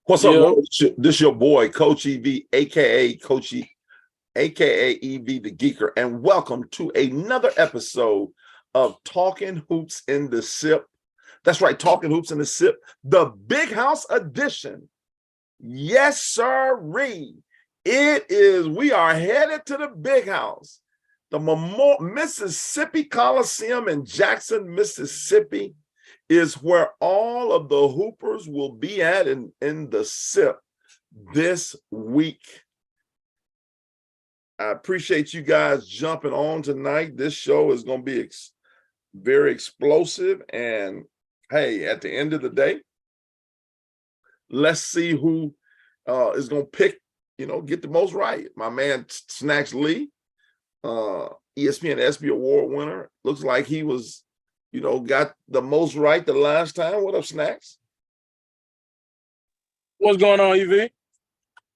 What's up, Yeah. world? This your boy, Coach EV, aka Coach E, aka EV the Geeker, and welcome to another episode of Talking Hoops in the Sip. That's right, Talking Hoops in the Sip, the Big House edition. Yes, sirree. It is. We are headed to the Big House, the Mississippi Coliseum in Jackson, Mississippi. Is where all of the hoopers will be at in the SIP this week. I appreciate you guys jumping on tonight. This show is going to be very explosive. And hey, at the end of the day, let's see who is going to pick, get the most right. My man Snacks Lee, ESPN ESPY Award winner, looks like he was got the most right the last time. What up, Snacks? What's going on, EV?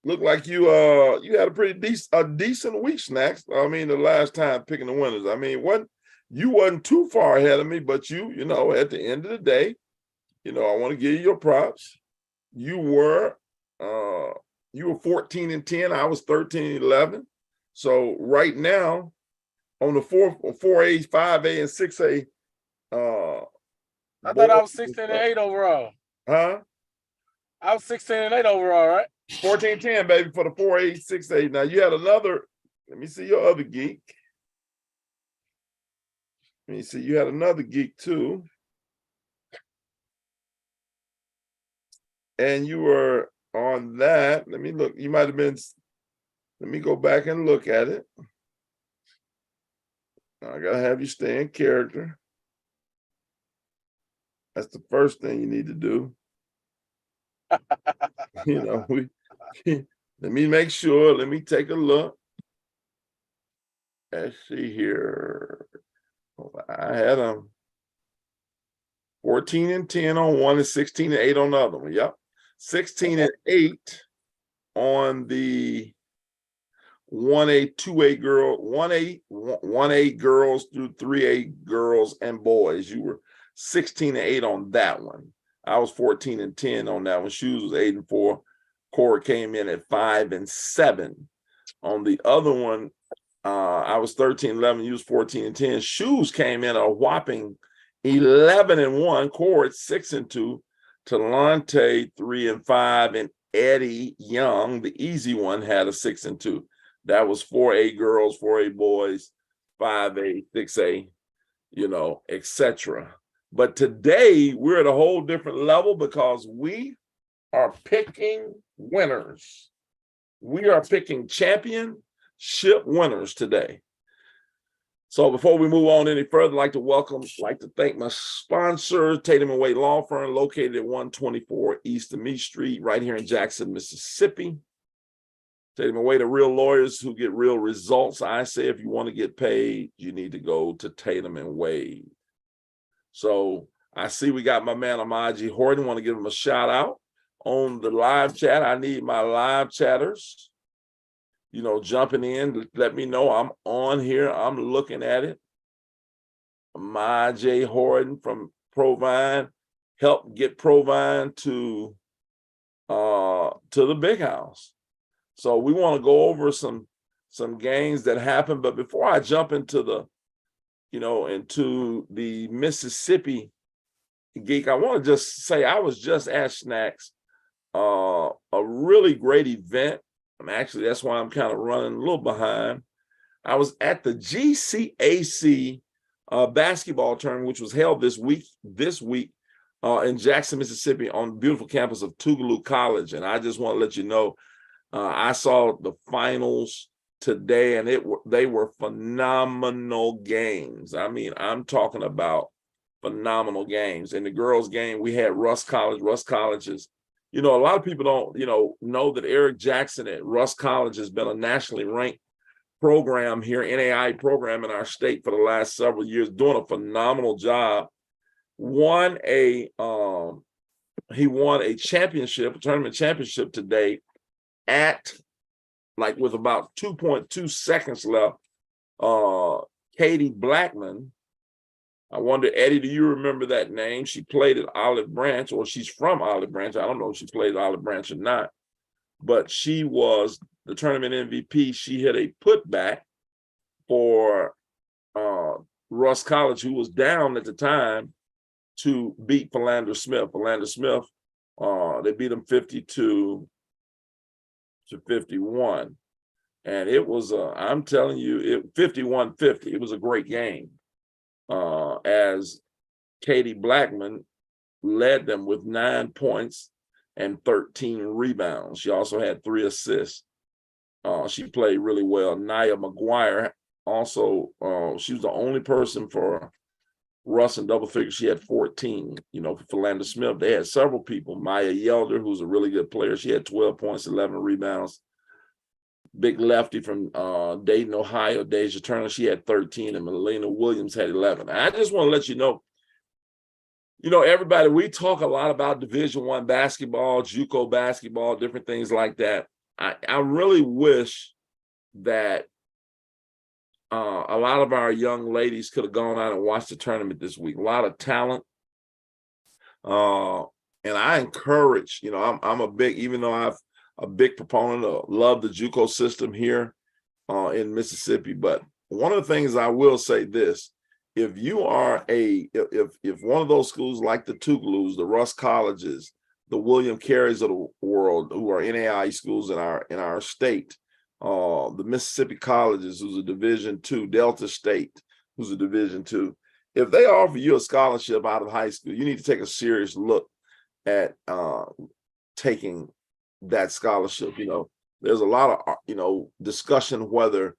Look like you had a pretty decent week, Snacks. I mean, the last time picking the winners. I mean, you wasn't too far ahead of me, but you at the end of the day, I want to give you your props. You were 14-10. I was 13-11. So right now, on the 4A, 5A, and 6A. I thought I was 16-8 overall. Huh? I was 16-8 overall, right? 14-10, baby, for the 4A, 6A. Now you had another. Let me see your other geek. Let me see. You had another geek too, and you were on that. Let me look. You might have been. Let me go back and look at it. I gotta have you stay in character. That's the first thing you need to do. Let me make sure. Let me take a look. Let's see here. I had 14-10 on one and 16-8 on the other one. Yep. 16-8 on the 1A, 2A girl, 1A girls through 3A girls and boys. You were 16-8 on that one. I was 14-10 on that one. Shoes was 8-4. Cora came in at 5-7. On the other one, I was 13-11. You was 14-10. Shoes came in a whopping 11-1. Cora at 6-2. Talante 3-5, and Eddie Young, the easy one, had a 6-2. That was 4A girls, 4A boys, 5A, 6A, etc. But today we're at a whole different level because we are picking winners. We are picking championship winners today. So before we move on any further, I'd like to thank my sponsor, Tatum & Wade Law Firm, located at 124 East of Meade Street, right here in Jackson, Mississippi. Tatum & Wade are real lawyers who get real results. I say if you want to get paid, you need to go to Tatum & Wade. So I see we got my man Amaji Horton. Want to give him a shout out on the live chat. I need my live chatters, jumping in. Let me know I'm on here. I'm looking at it. Amaji Horton from Provine helped get Provine to the Big House. So we want to go over some games that happened. But before I jump into the Mississippi geek, I want to just say I was just at Snacks, a really great event. That's why I'm kind of running a little behind. I was at the GCAC basketball tournament, which was held this week in Jackson, Mississippi, on the beautiful campus of Tougaloo College. And I just want to let you know, I saw the finals today, and they were phenomenal games. I mean, I'm talking about phenomenal games. In the girls' game, we had Russ College. Russ College is, a lot of people don't, know that Eric Jackson at Russ College has been a nationally ranked program here, NAI program in our state for the last several years, doing a phenomenal job. He won a championship, a tournament championship today with about 2.2 seconds left. Katie Blackman I wonder, Eddie, do you remember that name? She played at Olive Branch, or she's from Olive Branch. I don't know if she played at Olive Branch or not, but she was the tournament MVP. She hit a putback for Russ College, who was down at the time, to beat Philander Smith. Philander Smith, they beat them 52-51. And it was, I'm telling you, 51-50. It was a great game. As Katie Blackman led them with 9 points and 13 rebounds. She also had 3 assists. She played really well. Nia McGuire also, she was the only person for Russ in double figures. She had 14. For Philander Smith, they had several people. Maya Yelder, who's a really good player, she had 12 points, 11 rebounds. Big lefty from Dayton, Ohio, Deja Turner, she had 13, and Melina Williams had 11. I just want to let you know, everybody, we talk a lot about Division I basketball, JUCO basketball, different things like that. I really wish that a lot of our young ladies could have gone out and watched the tournament this week. A lot of talent. And I encourage, I'm a big, even though I'm a big proponent of love the JUCO system here in Mississippi. But one of the things I will say this, if you are if one of those schools like the Tougaloo's, the Russ Colleges, the William Carys of the world, who are NAIA schools in our state, the Mississippi Colleges, who's a Division II, Delta State, who's a Division II, if they offer you a scholarship out of high school, you need to take a serious look at taking that scholarship. There's a lot of discussion whether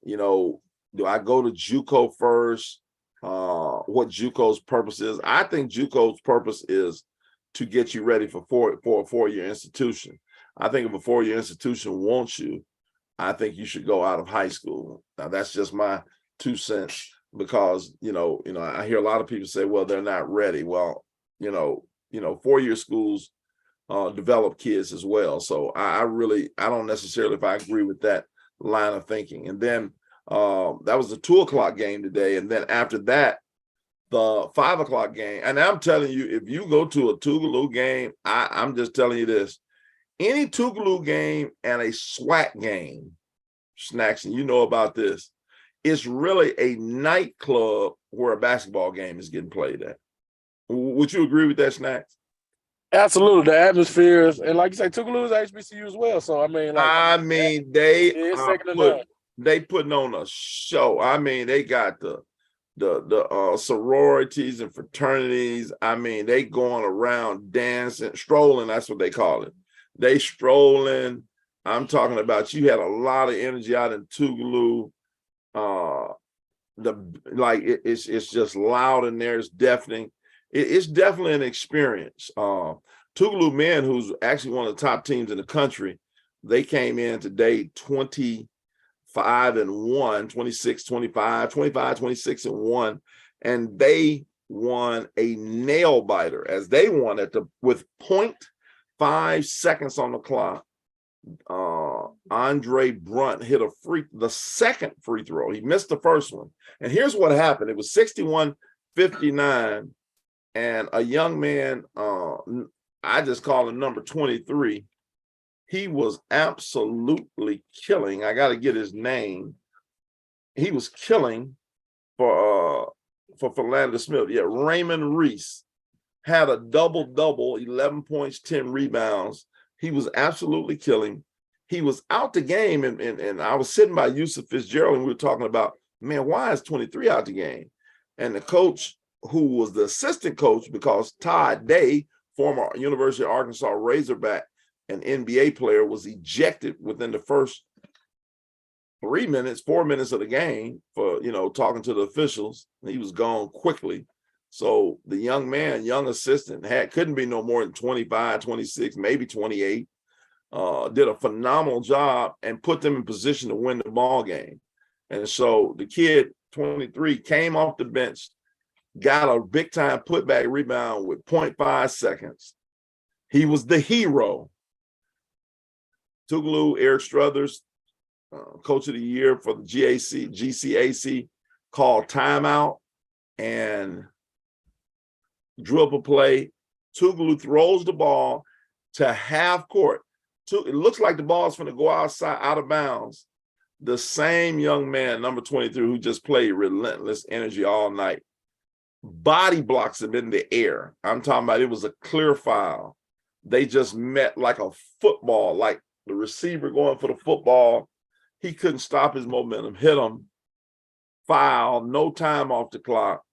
do I go to JUCO first, what JUCO's purpose is. I think JUCO's purpose is to get you ready for a 4-year institution. I think if a 4-year institution wants you, I think you should go out of high school. Now that's just my 2 cents, because I hear a lot of people say, well, they're not ready. Well, 4-year schools develop kids as well. So I don't necessarily, if I agree with that line of thinking. And then that was the 2:00 game today. And then after that, the 5:00 game. And I'm telling you, if you go to a Tougaloo game, I'm just telling you this, any Tougaloo game and a SWAC game, Snacks, and you know about this, it's really a nightclub where a basketball game is getting played at. Would you agree with that, Snacks? Absolutely. The atmosphere is, and like you say, Tougaloo is HBCU as well. So they putting on a show. I mean, they got the sororities and fraternities. I mean, they going around dancing, strolling. That's what they call it. They strolling. I'm talking about, you had a lot of energy out in Tougaloo. It's just loud in there. It's deafening. It's definitely an experience. Tougaloo men, who's actually one of the top teams in the country, they came in today 25-1, 26-25, 25-26-1, and they won a nail biter, as they won with 0.5 seconds on the clock. Andre Brunt hit the second free throw. He missed the first one. And here's what happened. It was 61-59, and a young man, I just call him number 23, he was absolutely killing. I got to get his name. He was killing for Philander Smith. Yeah, Raymond Reese had a double-double, 11 points, 10 rebounds. He was absolutely killing. He was out the game, and I was sitting by Yusuf Fitzgerald, and we were talking about, man, why is 23 out the game? And the coach, who was the assistant coach, because Todd Day, former University of Arkansas Razorback, an NBA player, was ejected within the first 4 minutes of the game for, talking to the officials. He was gone quickly. So the young assistant couldn't be no more than 25, 26, maybe 28, did a phenomenal job and put them in position to win the ball game. And so the kid, 23, came off the bench, got a big time putback rebound with 0.5 seconds. He was the hero. Tougaloo, Eric Struthers, coach of the year for the GCAC, called timeout. and dribble play. Tougaloo throws the ball to half court. It looks like the ball's going to go outside, out of bounds. The same young man, number 23, who just played relentless energy all night, body blocks him in the air. I'm talking about it was a clear foul. They just met like a football, like the receiver going for the football. He couldn't stop his momentum, hit him, foul, no time off the clock.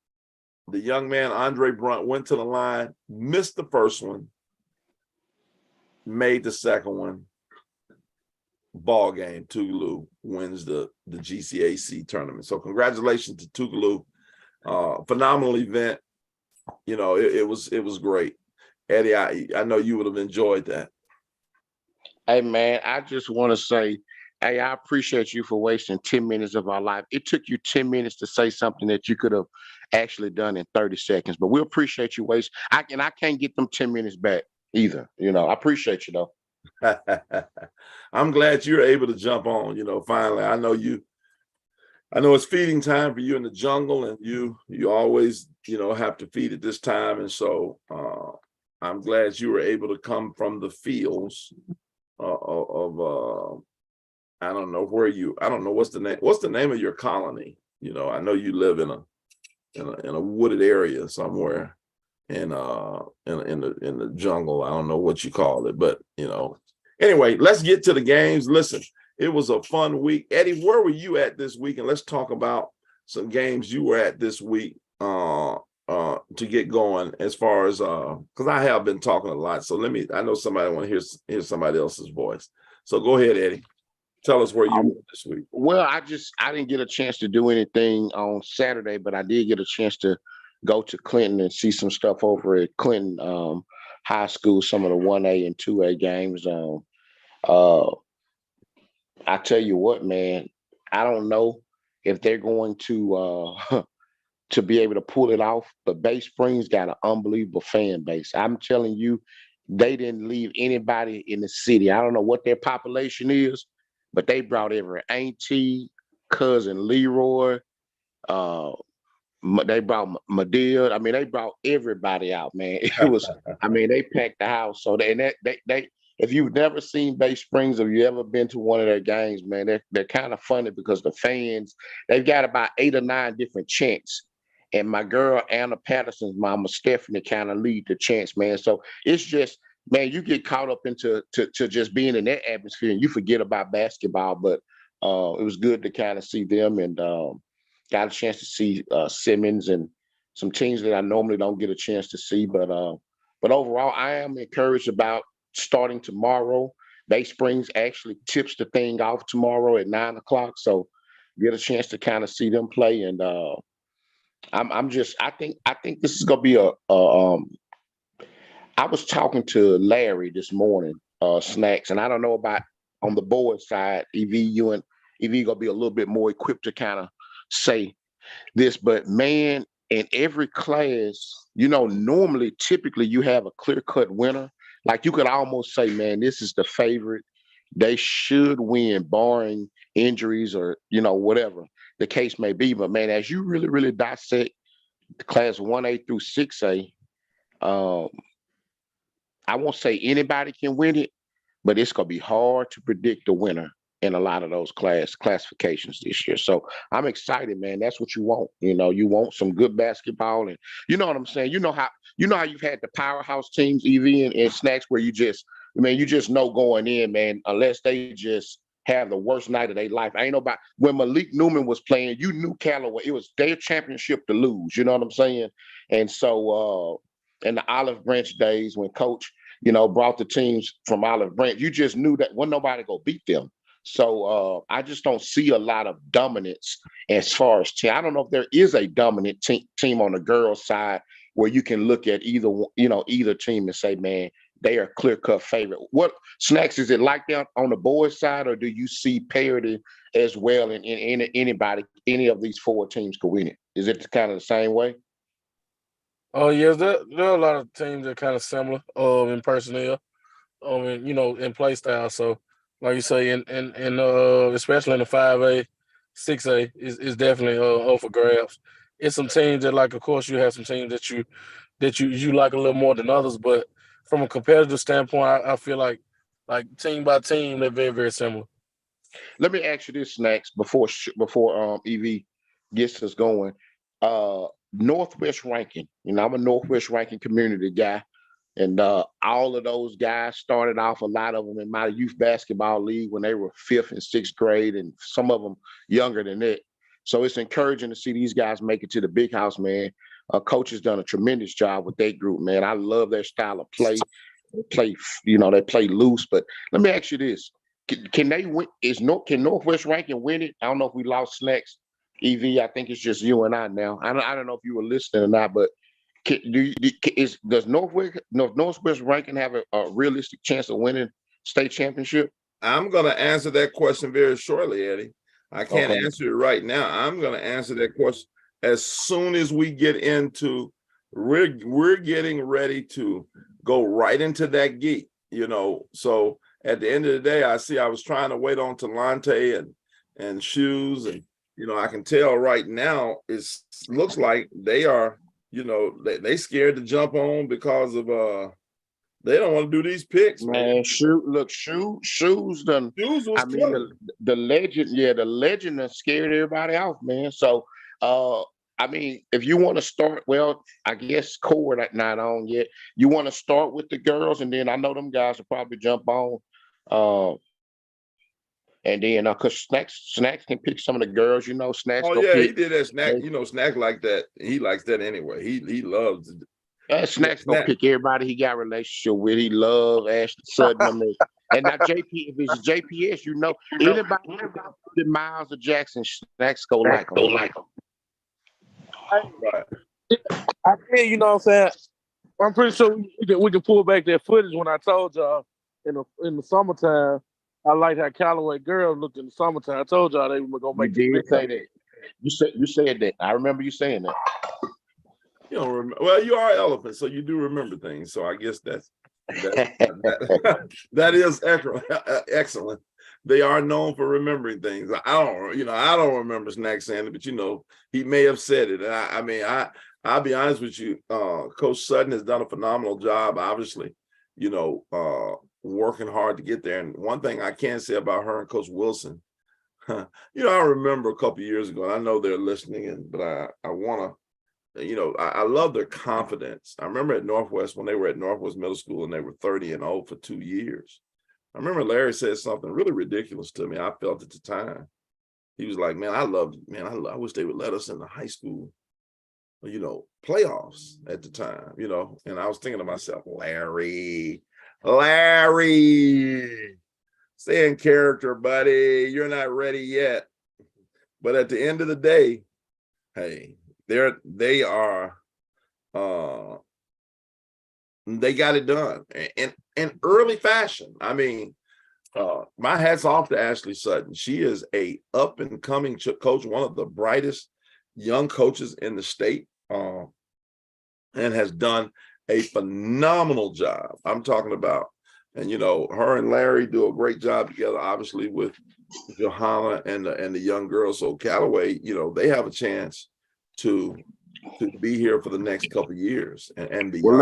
The young man, Andre Brunt, went to the line, missed the first one, made the second one. Ball game. Tougaloo wins the GCAC tournament. So congratulations to Tougaloo. Phenomenal event. You know, it was great. Eddie, I know you would have enjoyed that. Hey man, I just want to say, hey, I appreciate you for wasting 10 minutes of our life. It took you 10 minutes to say something that you could have actually done in 30 seconds, but we appreciate you wasting. I can't get them 10 minutes back either. You know, I appreciate you though. I'm glad you're able to jump on, you know, finally. I know it's feeding time for you in the jungle, and you always, you know, have to feed at this time. And so I'm glad you were able to come from the fields of I don't know what's the name of your colony. You know, I know you live in a wooded area somewhere in the jungle. I don't know what you call it, but you know. Anyway, let's get to the games. Listen, it was a fun week. Eddie, where were you at this week? And let's talk about some games you were at this week to get going, as far as because I have been talking a lot. So I know somebody want to hear somebody else's voice. So go ahead, Eddie. Tell us where you were this week. Well, I didn't get a chance to do anything on Saturday, but I did get a chance to go to Clinton and see some stuff over at Clinton High School, some of the 1A and 2A games. I tell you what, man, I don't know if they're going to to be able to pull it off, but Bay Springs got an unbelievable fan base. I'm telling you, they didn't leave anybody in the city. I don't know what their population is, but they brought every auntie, cousin Leroy, they brought Madea. I mean, they brought everybody out, man. It was, I mean, they packed the house. So they if you've never seen Bay Springs or you ever been to one of their games, man, they're kind of funny because the fans, they've got about 8 or 9 different chants. And my girl Anna Patterson's mama Stephanie kind of lead the chants, man. So it's just, man, you get caught up into just being in that atmosphere and you forget about basketball. But it was good to kind of see them, and got a chance to see Simmons and some teams that I normally don't get a chance to see. But overall, I am encouraged about starting tomorrow. Bay Springs actually tips the thing off tomorrow at 9 o'clock. So get a chance to kind of see them play. And I think this is gonna be I was talking to Larry this morning, Snacks, and I don't know about on the board side, EV gonna be a little bit more equipped to kind of say this, but man, in every class, you know, normally, typically you have a clear-cut winner. Like you could almost say, man, this is the favorite. They should win, barring injuries or, you know, whatever the case may be. But man, as you really, really dissect the class 1A through 6A, I won't say anybody can win it, but it's gonna be hard to predict the winner in a lot of those classifications this year. So I'm excited, man. That's what you want. You know, you want some good basketball, and you know what I'm saying? You know how you've had the powerhouse teams, EV and Snacks, where you just know going in, man, unless they just have the worst night of their life. I ain't know about when Malik Newman was playing, you knew Callaway, it was their championship to lose. You know what I'm saying? And so in the Olive Branch days when Coach, you know, brought the teams from Olive Branch, you just knew that wasn't nobody go beat them. So I just don't see a lot of dominance as far as team. I don't know if there is a dominant team on the girls' side where you can look at either team and say, man, they are clear-cut favorite. What, Snacks, is it like that on the boys' side, or do you see parity as well in any of these 4 teams could win it? Is it kind of the same way? Oh, yes, there are a lot of teams that are kind of similar in personnel, you know, in play style. So, like you say, in especially in the 5A, 6A is definitely up for grabs. it's some teams that, like, of course, you have some teams that you like a little more than others, but from a competitive standpoint, I feel like team by team, they're very, very similar. Let me ask you this, Snacks, before EV gets us going. Northwest ranking. I'm a Northwest ranking community guy, and all of those guys started off. A lot of them in my youth basketball league when they were 5th and 6th grade, and some of them younger than that. So it's encouraging to see these guys make it to the big house, man. Coach has done a tremendous job with that group, man. I love their style of play. They play loose. But let me ask you this. Can they win? Can Northwest ranking win it? I don't know if we lost Snacks. EV, I think it's just you and I now. I don't know if you were listening or not, but does Northwest ranking have a realistic chance of winning state championship? I'm going to answer that question very shortly, Eddie. I can't Okay. answer it right now. I'm going to answer that question as soon as we get into. We're getting ready to go right into that gate, So at the end of the day, I was trying to wait on Talante and Shoes, and I can tell right now it looks like they are, they scared to jump on because of they don't want to do these picks, man. Shoes done. Shoes was I mean, the legend has scared everybody off, man. So, I mean, if you want to start, well, I guess Core not on yet. You want to start with the girls, and then I know them guys will probably jump on. And then, because Snacks can pick some of the girls, Snacks. Oh yeah, he did that. Snack like that. He likes that anyway. He loves. Snacks gonna pick everybody he got a relationship with. He love Ashley Sutton. And now JP, if it's JPS, anybody the Miles or Jackson, Snacks go like him. Right. I think, you know what I'm saying? I'm pretty sure we can pull back that footage when I told y'all in the summertime. I liked how Callaway girls looked in the summertime. I told y'all they were gonna make. You did say that. You said that. I remember you saying that. You don't remember. Well, you are elephant, so you do remember things. So I guess that is excellent. They are known for remembering things. I don't remember Snack saying it, but he may have said it. And I'll be honest with you. Coach Sutton has done a phenomenal job, obviously, working hard to get there. And one thing I can say about her and Coach Wilson, I remember a couple of years ago, and I know they're listening, but I want to, I love their confidence. I remember at Northwest, when they were at Northwest Middle School and they were 30-0 for 2 years. I remember Larry said something really ridiculous to me. I felt at the time. He was like, man, I wish they would let us in the high school, playoffs at the time, and I was thinking to myself, Larry, stay in character, buddy. You're not ready yet. But at the end of the day, hey, they are they got it done in early fashion. I mean, my hat's off to Ashley Sutton. She is a up and coming coach, one of the brightest young coaches in the state, and has done a phenomenal job. I'm talking about, and her and Larry do a great job together, obviously with Johanna and the young girls. So Callaway, they have a chance to be here for the next couple of years and beyond. Well,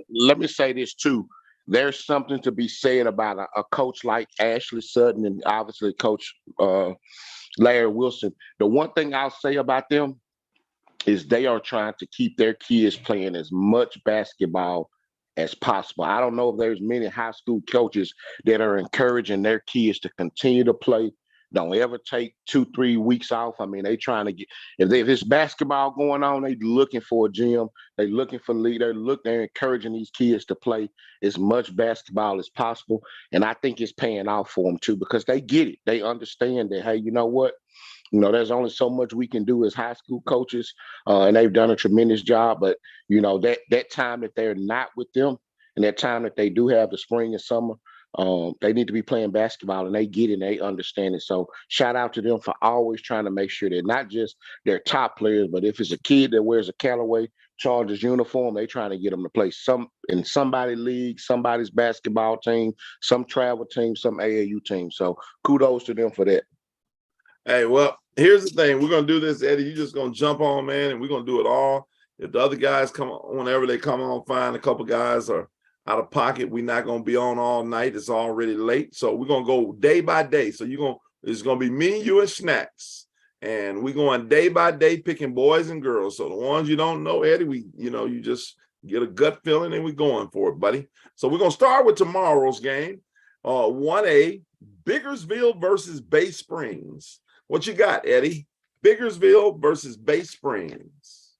let me say this too. There's something to be said about a coach like Ashley Sutton and obviously Coach Larry Wilson. The one thing I'll say about them is they are trying to keep their kids playing as much basketball as possible. I don't know if there's many high school coaches that are encouraging their kids to continue to play. Don't ever take 2-3 weeks off. I mean, they trying to get, if it's basketball going on, they looking for a gym. They looking for leader. They're encouraging these kids to play as much basketball as possible. And I think it's paying off for them too, because they get it. They understand that, hey, you know what? There's only so much we can do as high school coaches, and they've done a tremendous job. But, that time that they're not with them and that time that they do have the spring and summer, they need to be playing basketball, and they get it and they understand it. So shout out to them for always trying to make sure they're not just their top players, but if it's a kid that wears a Callaway Chargers uniform, they trying to get them to play in somebody's league, somebody's basketball team, some travel team, some AAU team. So kudos to them for that. Hey, well, here's the thing. We're gonna do this, Eddie. You're just gonna jump on, man, and we're gonna do it all. If the other guys come on, whenever they come on, fine. A couple guys are out of pocket. We're not gonna be on all night. It's already late. So we're gonna go day by day. So it's gonna be me, you, and Snacks. And we're going day by day picking boys and girls. So the ones you don't know, Eddie, you just get a gut feeling and we're going for it, buddy. So we're gonna start with tomorrow's game. 1A, Biggersville versus Bay Springs. What you got, Eddie? Biggersville versus Bay Springs.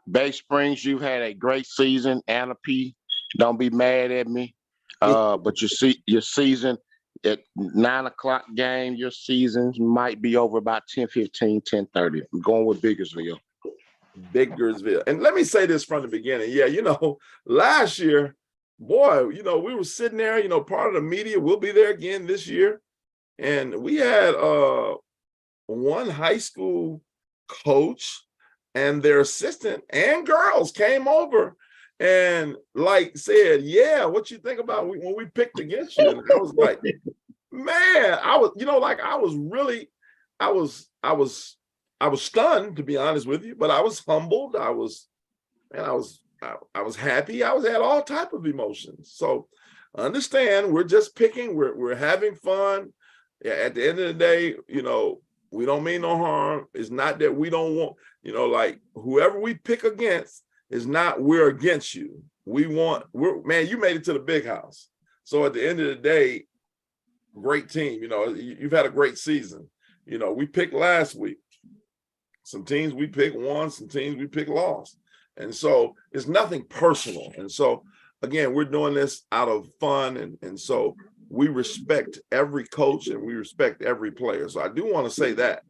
Bay Springs, you've had a great season. Anna P, don't be mad at me. But your season at 9 o'clock game, your seasons might be over about 10:15, 10:30. I'm going with Biggersville. Biggersville. And let me say this from the beginning. Yeah, last year, boy, we were sitting there, part of the media. We'll be there again this year. And we had one high school coach and their assistant and girls came over and said, yeah, what you think about when we picked against you? And I was like, man, I was stunned, to be honest with you, but I was humbled. I was happy. I had all type of emotions. So understand, we're just picking, we're having fun. Yeah, at the end of the day, we don't mean no harm. It's not that we don't want, whoever we pick against is not we're against you. Man, you made it to the big house. So at the end of the day, great team. You've had a great season. We picked last week. Some teams we picked won, some teams we picked lost. And so it's nothing personal. And so, again, we're doing this out of fun. And so we respect every coach and we respect every player. So I do want to say that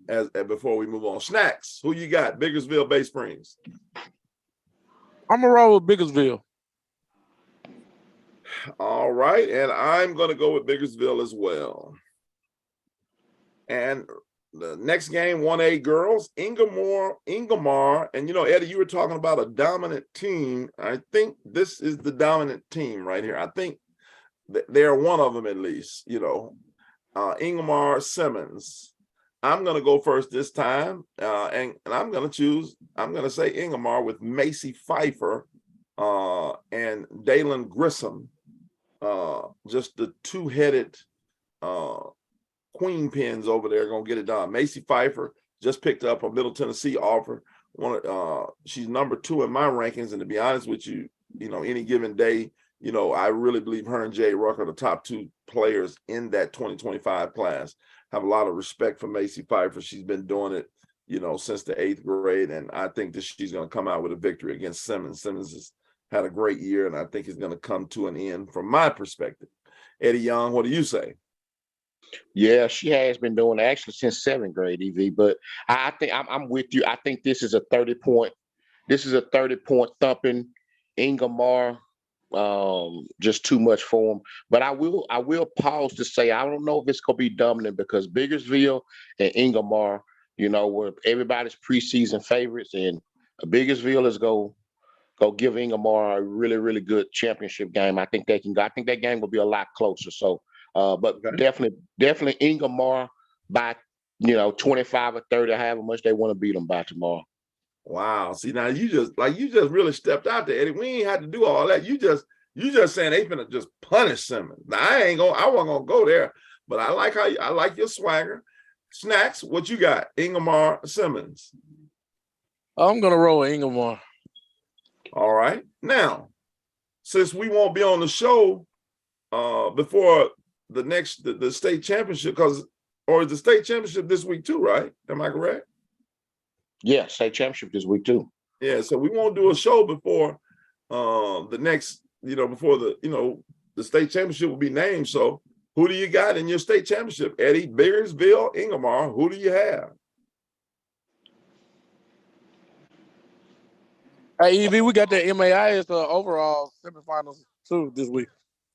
as before we move on. Snacks, who you got? Biggersville, Bay Springs. I'm gonna roll with Biggersville. All right, and I'm going to go with Biggersville as well. And the next game, 1A girls, Ingomar. And, Eddie, you were talking about a dominant team. I think this is the dominant team right here. I think they're one of them at least, Ingomar Simmons. I'm going to go first this time, and I'm going to say Ingomar with Macy Pfeiffer and Dalen Grissom. Just the two-headed queen pins over there going to get it done. Macy Pfeiffer just picked up a Middle Tennessee offer. She's number 2 in my rankings, and to be honest with you, any given day, I really believe her and Jay Rucker are the top 2 players in that 2025 class. Have a lot of respect for Macy Pfeiffer. She's been doing it, since the 8th grade, and I think that she's going to come out with a victory against Simmons. Simmons has had a great year, and I think it's going to come to an end from my perspective. Eddie Young, what do you say? Yeah, she has been doing it actually since 7th grade, EV. But I think I'm with you. I think this is a 30-point. This is a 30-point thumping. Ingomar, just too much for him. But I will pause to say I don't know if it's gonna be dominant because Biggersville and Ingomar, were everybody's preseason favorites, and Biggersville is go give Ingomar a really, really good championship game. I think they can go. I think that game will be a lot closer. So, but definitely Ingomar by 25 or 30, however much they want to beat them by tomorrow. Wow. See, now you just really stepped out there, Eddie. We ain't had to do all that. You just saying they finna just punish Simmons. Now I wasn't gonna go there, but I like your swagger. Snacks, what you got? Ingomar Simmons. I'm gonna roll with Ingomar. All right. Now, since we won't be on the show before the state championship, or the state championship this week too, right? Am I correct? Yeah, state championship this week too. Yeah, so we won't do a show before the next, before the state championship will be named. So who do you got in your state championship, Eddie? Biggersville, Ingomar, who do you have? Hey, EV, we got the MAIS overall semifinals too this week.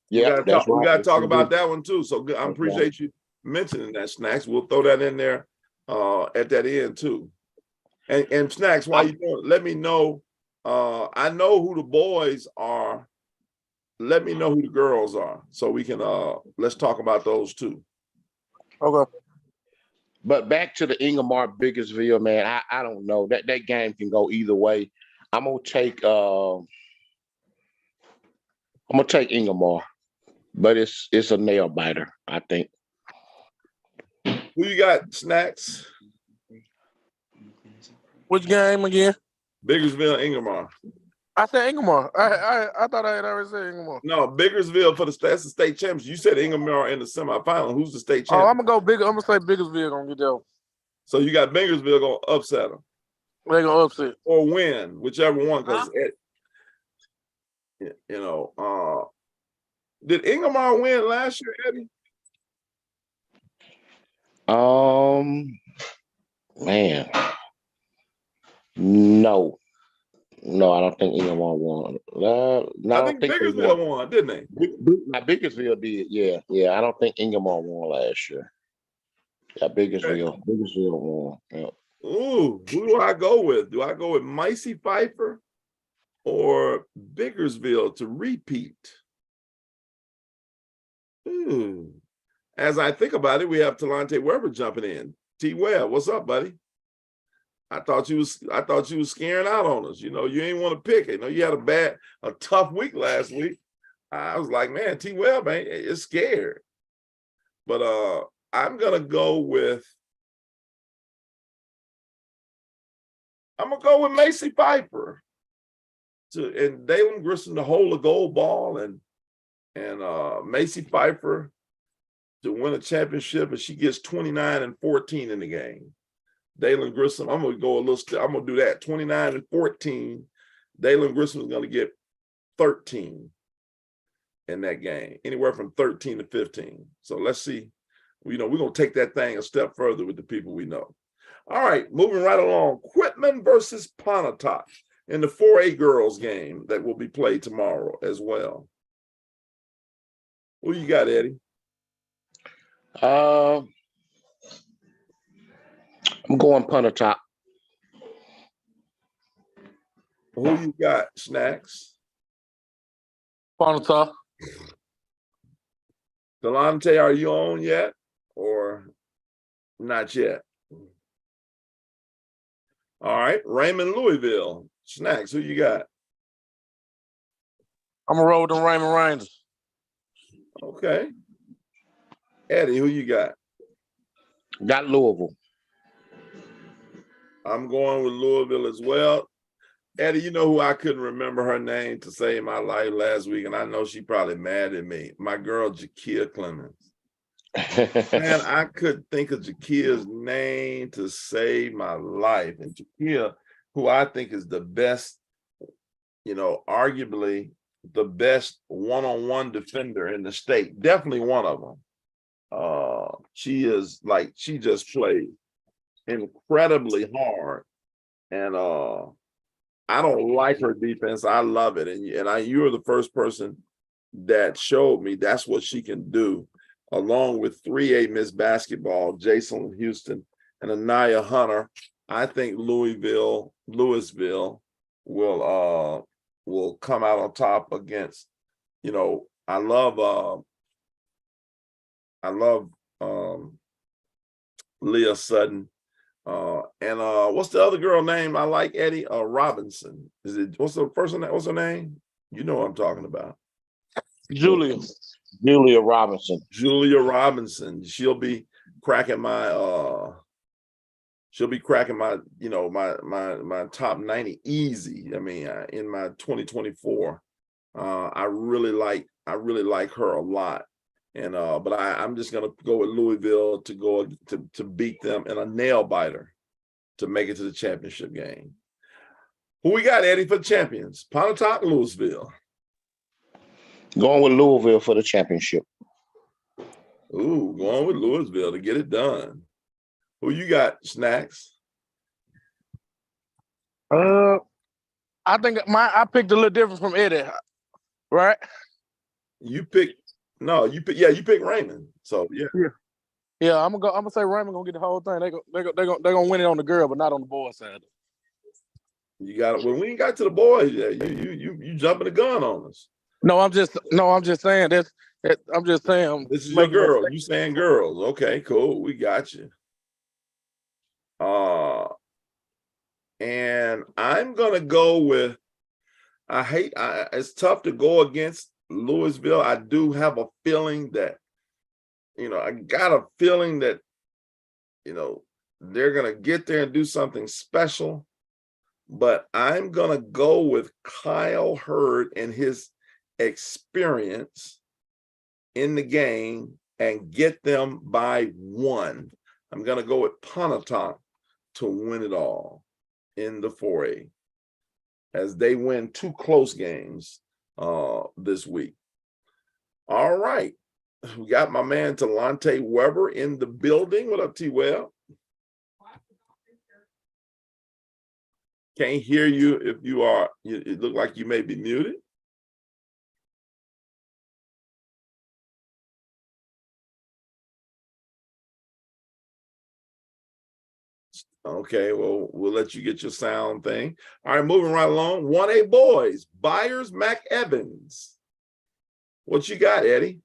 Yeah, we gotta talk about that one too. So good. I appreciate you mentioning that, Snacks. We'll throw that in there at that end too. And Snacks, while you doing it, let me know. I know who the boys are. Let me know who the girls are, so we can let's talk about those too. Okay. But back to the Ingomar Biggersville, man. I don't know. That game can go either way. I'm gonna take Ingomar, but it's a nail biter, I think. Who you got, Snacks? Which game again? Biggersville, Ingomar. I said Ingomar. I thought I had already said Ingomar. No, Biggersville that's the state championship. You said Ingomar in the semifinal. Who's the state Oh, champion? I'm gonna go bigger. I'm gonna say Biggersville gonna get that one. So you got Biggersville gonna upset them. They gonna upset Or win, whichever one. Because did Ingomar win last year, Eddie? Man, no, I don't think Ingomar won. I think Biggersville won, didn't they? Biggersville did, yeah. I don't think Ingomar won last year. Yeah, Biggersville won. Yeah. Ooh, who do I go with? Do I go with MAIS Pfeiffer or Biggersville to repeat? Ooh. As I think about it, we have Talante Weber jumping in. T. Webb, what's up, buddy? I thought you was scaring out on us. You ain't want to pick it. You had a tough week last week. I was like, man, T. Webb is scared. But I'm gonna go with MAIS Pfeiffer and Dalen Grissom to hold a gold ball and MAIS Pfeiffer to win a championship, and she gets 29 and 14 in the game. Dalen Grissom, I'm gonna do that 29 and 14. Dalen Grissom is gonna get 13 in that game, anywhere from 13 to 15. So let's see. We're gonna take that thing a step further with the people we know. All right, moving right along. Quitman versus Pontotoc in the 4A girls game that will be played tomorrow as well. Who you got, Eddie? I'm going Pontotoc. Who you got, Snacks? Pontotoc. Delonte, are you on yet or not yet? All right, Raymond Louisville. Snacks, who you got? I'm gonna roll with them Raymond Rangers. Okay. Eddie, who you got? Got Louisville. I'm going with Louisville as well. Eddie, you know who I couldn't remember her name to save my life last week, and I know she probably mad at me. My girl, Jakia Clemens. Man, I couldn't think of Jakia's name to save my life. And Jakia, who I think is the best, arguably the best one-on-one defender in the state, definitely one of them. She just played incredibly hard, and I don't like her defense. I love it, and you were the first person that showed me that's what she can do, along with 3A Miss Basketball, Jason Houston and Anaya Hunter. I think Louisville will come out on top against. I love Leah Sutton. And what's the other girl name I like, Eddie? Robinson. What's her name? You know what I'm talking about. Julia Robinson. Julia Robinson. She'll be cracking my my top 90 easy. I mean, in my 2024. I really like her a lot. And but I'm just gonna go with Louisville to beat them in a nail biter to make it to the championship game. Who we got, Eddie, for champions? Pontotoc, Louisville. Going with Louisville for the championship. Ooh, going with Louisville to get it done. Who you got, Snacks? I think I picked a little different from Eddie, right? You pick Raymond. So yeah. I'm gonna say Raymond gonna get the whole thing. They're gonna win it on the girl, but not on the boy side. You got it. When we ain't got to the boys yet, you jumping the gun on us. No, I'm just saying I'm just saying this is your girl. You saying girls? Okay, cool. We got you. And I'm gonna go with. It's tough to go against Louisville. I do have a feeling that, I got a feeling that, they're gonna get there and do something special. But I'm gonna go with Kyle Hurd and his experience in the game and get them by 1. I'm gonna go with Pontotoc to win it all in the 4A as they win 2 close games this week. All right. We got my man Talante Weber in the building. What up, T-Web? Can't hear you if you are, it look like you may be muted. Okay, well, we'll let you get your sound thing. All right, moving right along. 1A boys, Byers, Mac Evans. What you got, Eddie?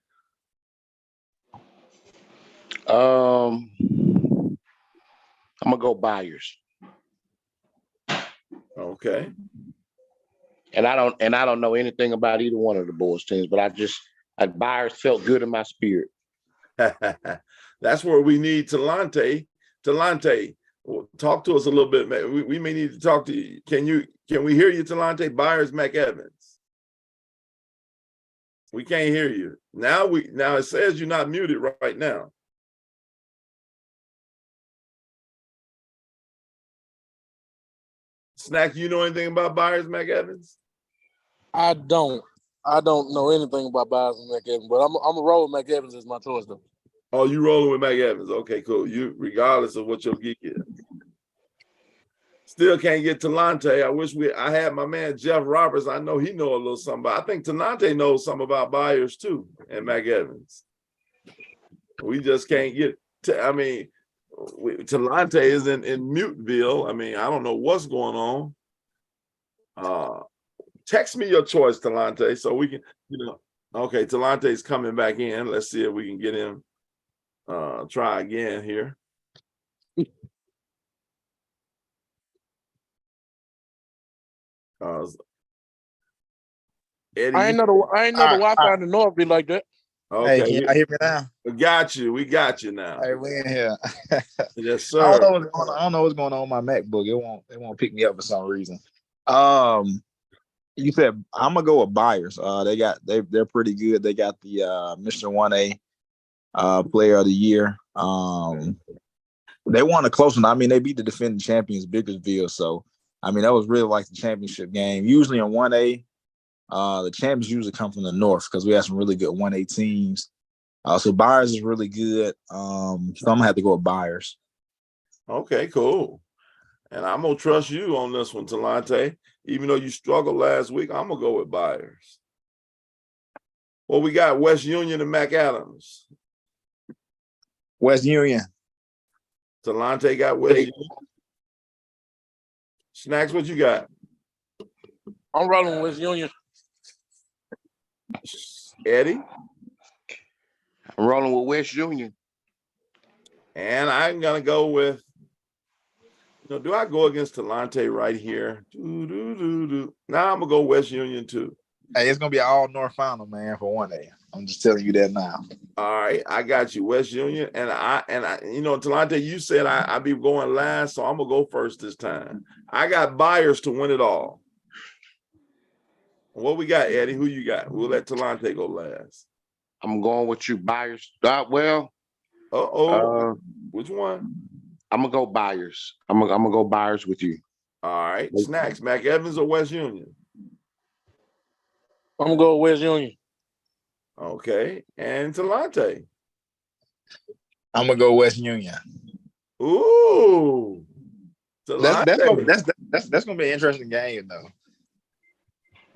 I'm gonna go Byers. Okay. And I don't know anything about either one of the boys' teams, but Byers felt good in my spirit. That's where we need Talante. Talante, talk to us a little bit, man. We may need to talk to you. Can we hear you, Talante? Byers, Mac Evans. We can't hear you. Now it says you're not muted right now. Snack, you know anything about Byers, Mac Evans? I don't know anything about Byers and McEvans, but I'm a roll with McEvans as my choice though. Oh, you rolling with Mac Evans? Okay, cool. You, regardless of what your geek is, still can't get Talante. I wish I had my man Jeff Roberts. I know he know a little something. I think Talante knows something about Byers too and Mac Evans. We just can't get. Talante is in Muteville. I mean, I don't know what's going on. Text me your choice, Talante, so we can, okay, Talante's coming back in. Let's see if we can get him. Try again here. Eddie, I ain't know the Wi-Fi in the north be like that. Okay, hey, can I hear me now? We got you now. Hey, we in here. Yes, sir. I don't know what's going on my MacBook. It won't pick me up for some reason. You said I'm gonna go with Byers. They're pretty good. They got the Mr. 1A Player of the Year. They won a close one. I mean, they beat the defending champions, Bakersfield. So, I mean, that was really like the championship game. Usually in 1A, the champions usually come from the north because we have some really good 1A teams. So Byers is really good. So I'm gonna have to go with Byers. Okay, cool. And I'm gonna trust you on this one, Talante. Even though you struggled last week, I'm gonna go with Byers. Well, we got West Union and Mac Adams. West Union. Talante got West Union. Snacks, what you got? I'm rolling with West Union. Eddie? I'm rolling with West Union. And I'm gonna go with, do I go against Talante right here? Now I'm gonna go West Union too. Hey, it's gonna be an all North final, man, for 1A. I'm just telling you that now. All right, I got you, West Union, and I, Talante, you said I'd be going last, so I'm gonna go first this time. I got Byers to win it all. What we got, Eddie? Who you got? We'll let Talante go last. I'm going with you, Byers. Which one? I'm gonna go Byers. I'm gonna go Byers with you. All right, Snacks, Mac Evans or West Union? I'm gonna go with West Union. Okay, and Talante? I'm gonna go West Union. Ooh, that's gonna be an interesting game though.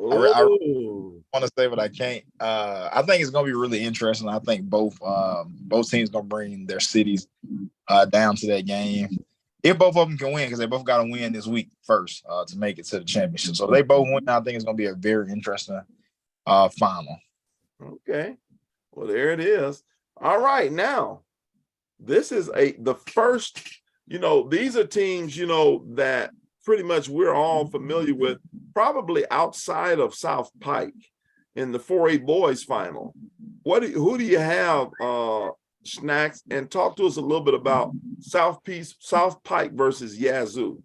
I want to say, but I can't. I think it's gonna be really interesting. I think both teams gonna bring their cities down to that game. If both of them can win, because they both got to win this week first to make it to the championship. So if they both win, I think it's gonna be a very interesting final. Okay, well there it is. All right, now this is the first these are teams, that pretty much we're all familiar with, probably outside of South Pike in the 4A boys final. Who do you have, Snacks? And talk to us a little bit about South Pike versus Yazoo.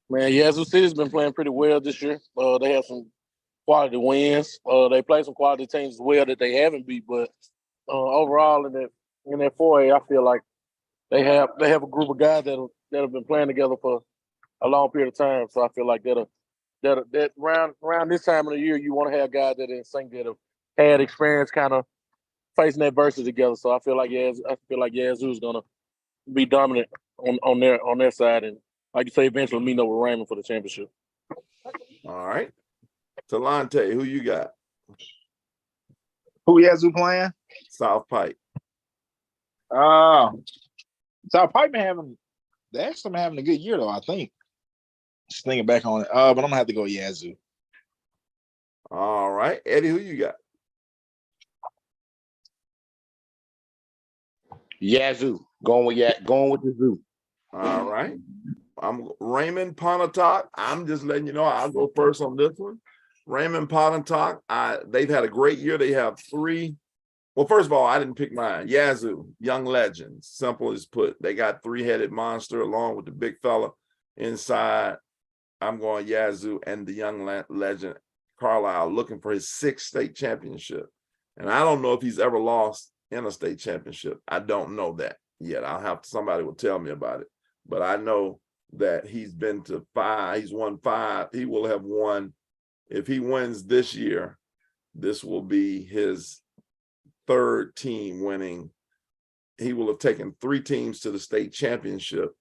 Man, Yazoo City's been playing pretty well this year. They have some quality wins. They play some quality teams as well that they haven't beat, but overall in that 4A, I feel like they have a group of guys that have been playing together for a long period of time. So I feel like that around this time of the year, you want to have guys that in sync that have had experience kind of facing adversity together. So I feel like Yazoo's gonna be dominant on their side, and like you say, eventually meeting up with Raymond for the championship. All right. Talante, who you got? Who Yazoo playing? South Pike. South Pike been having a good year though, I think. Just thinking back on it. But I'm gonna have to go Yazoo. All right. Eddie, who you got? Yazoo. Going with the Zoo. All right. I'm Raymond Pontotoc. I'm just letting you know I'll go first on this one. Raymond Pontotoc, they've had a great year. They have 3. Well, first of all, I didn't pick mine. Yazoo, young legends. Simple as put. They got 3-headed monster along with the big fella inside. I'm going Yazoo and the young legend Carlisle, looking for his 6th state championship. And I don't know if he's ever lost in a state championship. I don't know that yet. Somebody will tell me about it. But I know that he's been to 5. He's won 5. He will have won. If he wins this year, this will be his 3rd team winning. He will have taken 3 teams to the state championship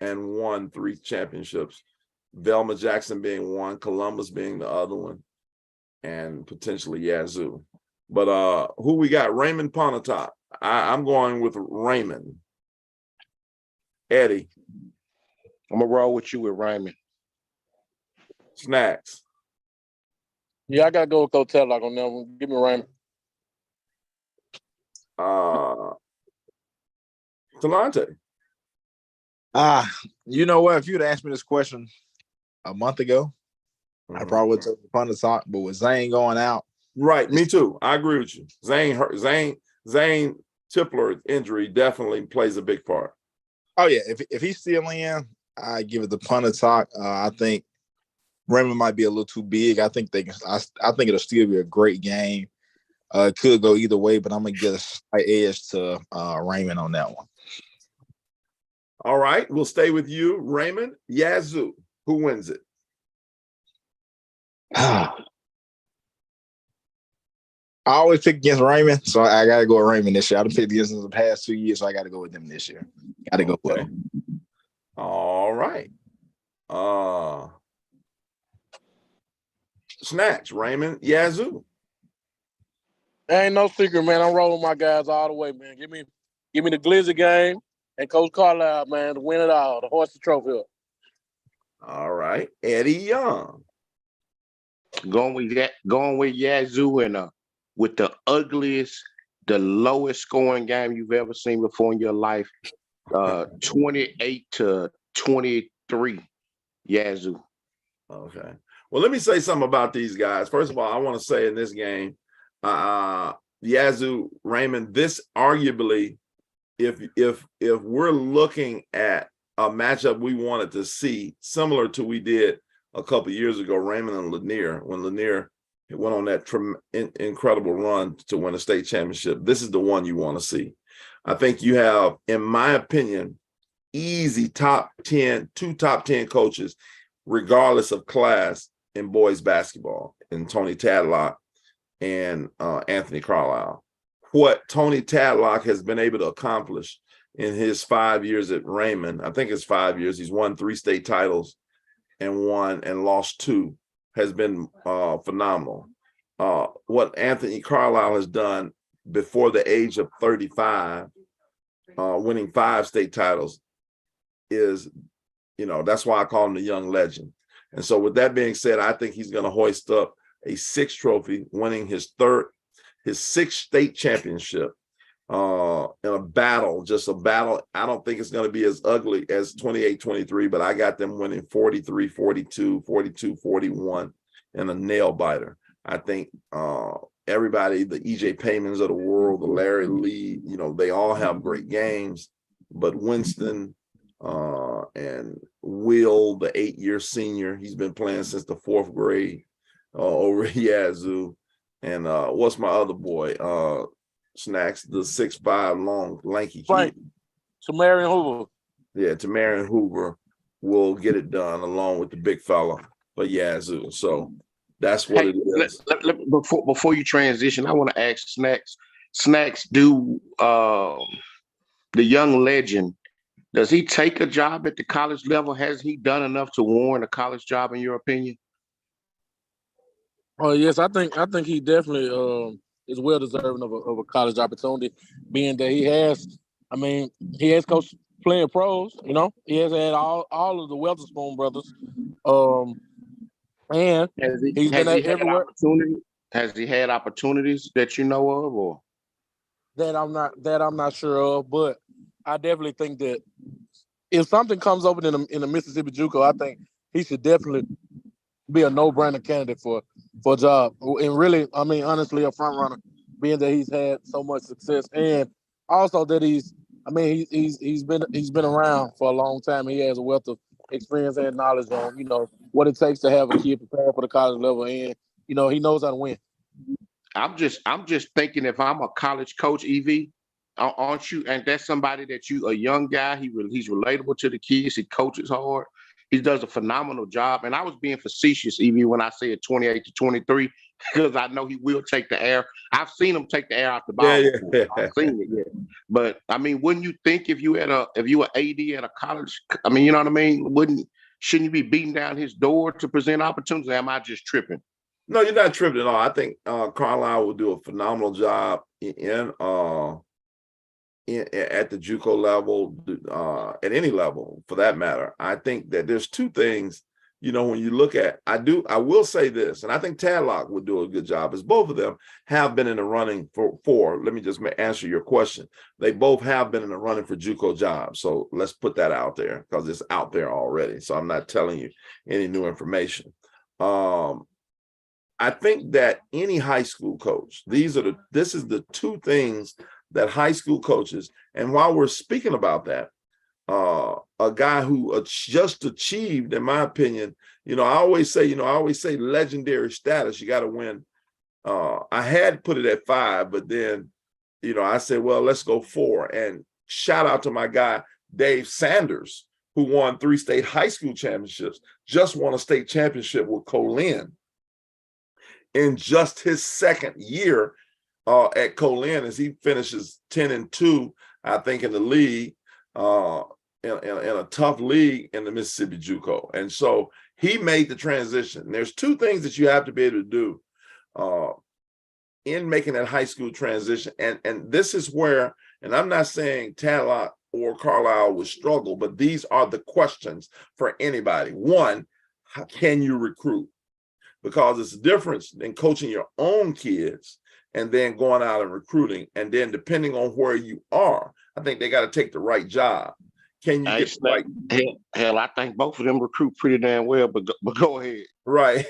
and won 3 championships. Velma Jackson being one, Columbus being the other one, and potentially Yazoo. But who we got? Raymond Pontotoc. I'm going with Raymond. Eddie. I'm gonna roll with you with Raymond. Snacks. Yeah, I gotta go with Coach Tadlock on that one. Give me Raymond. Talante. You know what? If you'd asked me this question a month ago, I probably would take the Pundit talk. But with Zane going out, right? Me too. I agree with you. Zane Tipler injury definitely plays a big part. Oh yeah, if he's still in, I give it the Pundit talk. I think Raymond might be a little too big. I think it'll still be a great game. It could go either way, but I'm gonna get a slight edge to Raymond on that one. All right, we'll stay with you, Raymond. Yazoo, who wins it? I always pick against Raymond, so I gotta go with Raymond this year. I've picked against them the past 2 years, so I gotta go with them this year. Gotta go with them. All right. Snatch, Raymond, Yazoo. Ain't no secret, man. I'm rolling my guys all the way, man. Give me the Glizzy game and Coach Carlisle, man, to win it all, to hoist the trophy up. All right, Eddie Young. Going with Yazoo and with the ugliest, the lowest scoring game you've ever seen before in your life. 28-23, Yazoo. Okay. Well, let me say something about these guys. First of all, I want to say in this game, Yazoo, Raymond, this arguably, if we're looking at a matchup we wanted to see, similar to we did a couple of years ago, Raymond and Lanier, when Lanier went on that incredible run to win a state championship, this is the one you want to see. I think you have, in my opinion, easy two top 10 coaches, regardless of class, in boys basketball, in Tony Tadlock and Anthony Carlisle. What Tony Tadlock has been able to accomplish in his 5 years at Raymond, I think it's 5 years, he's won 3 state titles and won and lost 2, has been phenomenal. What Anthony Carlisle has done before the age of 35, winning 5 state titles, is, that's why I call him the young legend. And so with that being said, I think he's going to hoist up a 6th trophy, winning his 6th state championship. in a battle, just a battle. I don't think it's going to be as ugly as 28-23, but I got them winning 43-42, 42-41 in a nail biter. I think everybody, the EJ Paymans of the world, the Larry Lee, they all have great games, but Winston and Will, the 8-year senior, he's been playing since the 4th grade over at Yazoo. And what's my other boy? Snacks, the 6'5" long, lanky kid. Tamarian Hoover. Yeah, Tamarian Hoover will get it done along with the big fella for Yazoo. So that's what it is. Before you transition, I want to ask Snacks. Snacks, do the young legend, does he take a job at the college level? Has he done enough to warrant a college job, in your opinion? Oh yes, I think he definitely is well deserving of a college opportunity, being that he has coached playing pros. He has had all of the Weatherspoon brothers, and he's been everywhere. Has he had opportunities that you know of, or that I'm not sure of? But I definitely think that if something comes open in the Mississippi JUCO, I think he should definitely be a no-brainer candidate for a job. And really, honestly, a front runner, being that he's had so much success, and also that he's been around for a long time. He has a wealth of experience and knowledge on what it takes to have a kid prepared for the college level, and he knows how to win. I'm just thinking, if I'm a college coach, EV, aren't you? And that's somebody that a young guy. He's relatable to the kids. He coaches hard. He does a phenomenal job. And I was being facetious, EV, when I said 28-23, because I know he will take the air. I've seen him take the air out the ball. Yeah. I've seen it. Yeah. But wouldn't you think if you were AD at a college, you know what I mean? Shouldn't you be beating down his door to present opportunities? Or am I just tripping? No, you're not tripping at all. I think Carlisle will do a phenomenal job at the JUCO level, at any level for that matter. I think that there's two things, when you look at, I will say this, and I think Tadlock would do a good job, as both of them have been in the running for let me just answer your question. They both have been in the running for JUCO jobs. So let's put that out there, because it's out there already. So I'm not telling you any new information. I think that any high school coach, this is the two things that high school coaches, and while we're speaking about that, a guy who just achieved, in my opinion, I always say legendary status, you got to win. I had put it at 5, but then, I said, well, let's go 4. And shout out to my guy, Dave Sanders, who won 3 state high school championships, just won a state championship with Colin in just his 2nd year at Colin, as he finishes 10-2, I think, in the league, in a tough league in the Mississippi JUCO. And so he made the transition. There's 2 things that you have to be able to do in making that high school transition. And this is where, and I'm not saying Tadlock or Carlisle would struggle, but these are the questions for anybody. One, how can you recruit? Because it's a difference in coaching your own kids and then going out and recruiting. And then depending on where you are, I think they got to take the right job. Can you get right? Hell, I think both of them recruit pretty damn well, but go ahead. Right.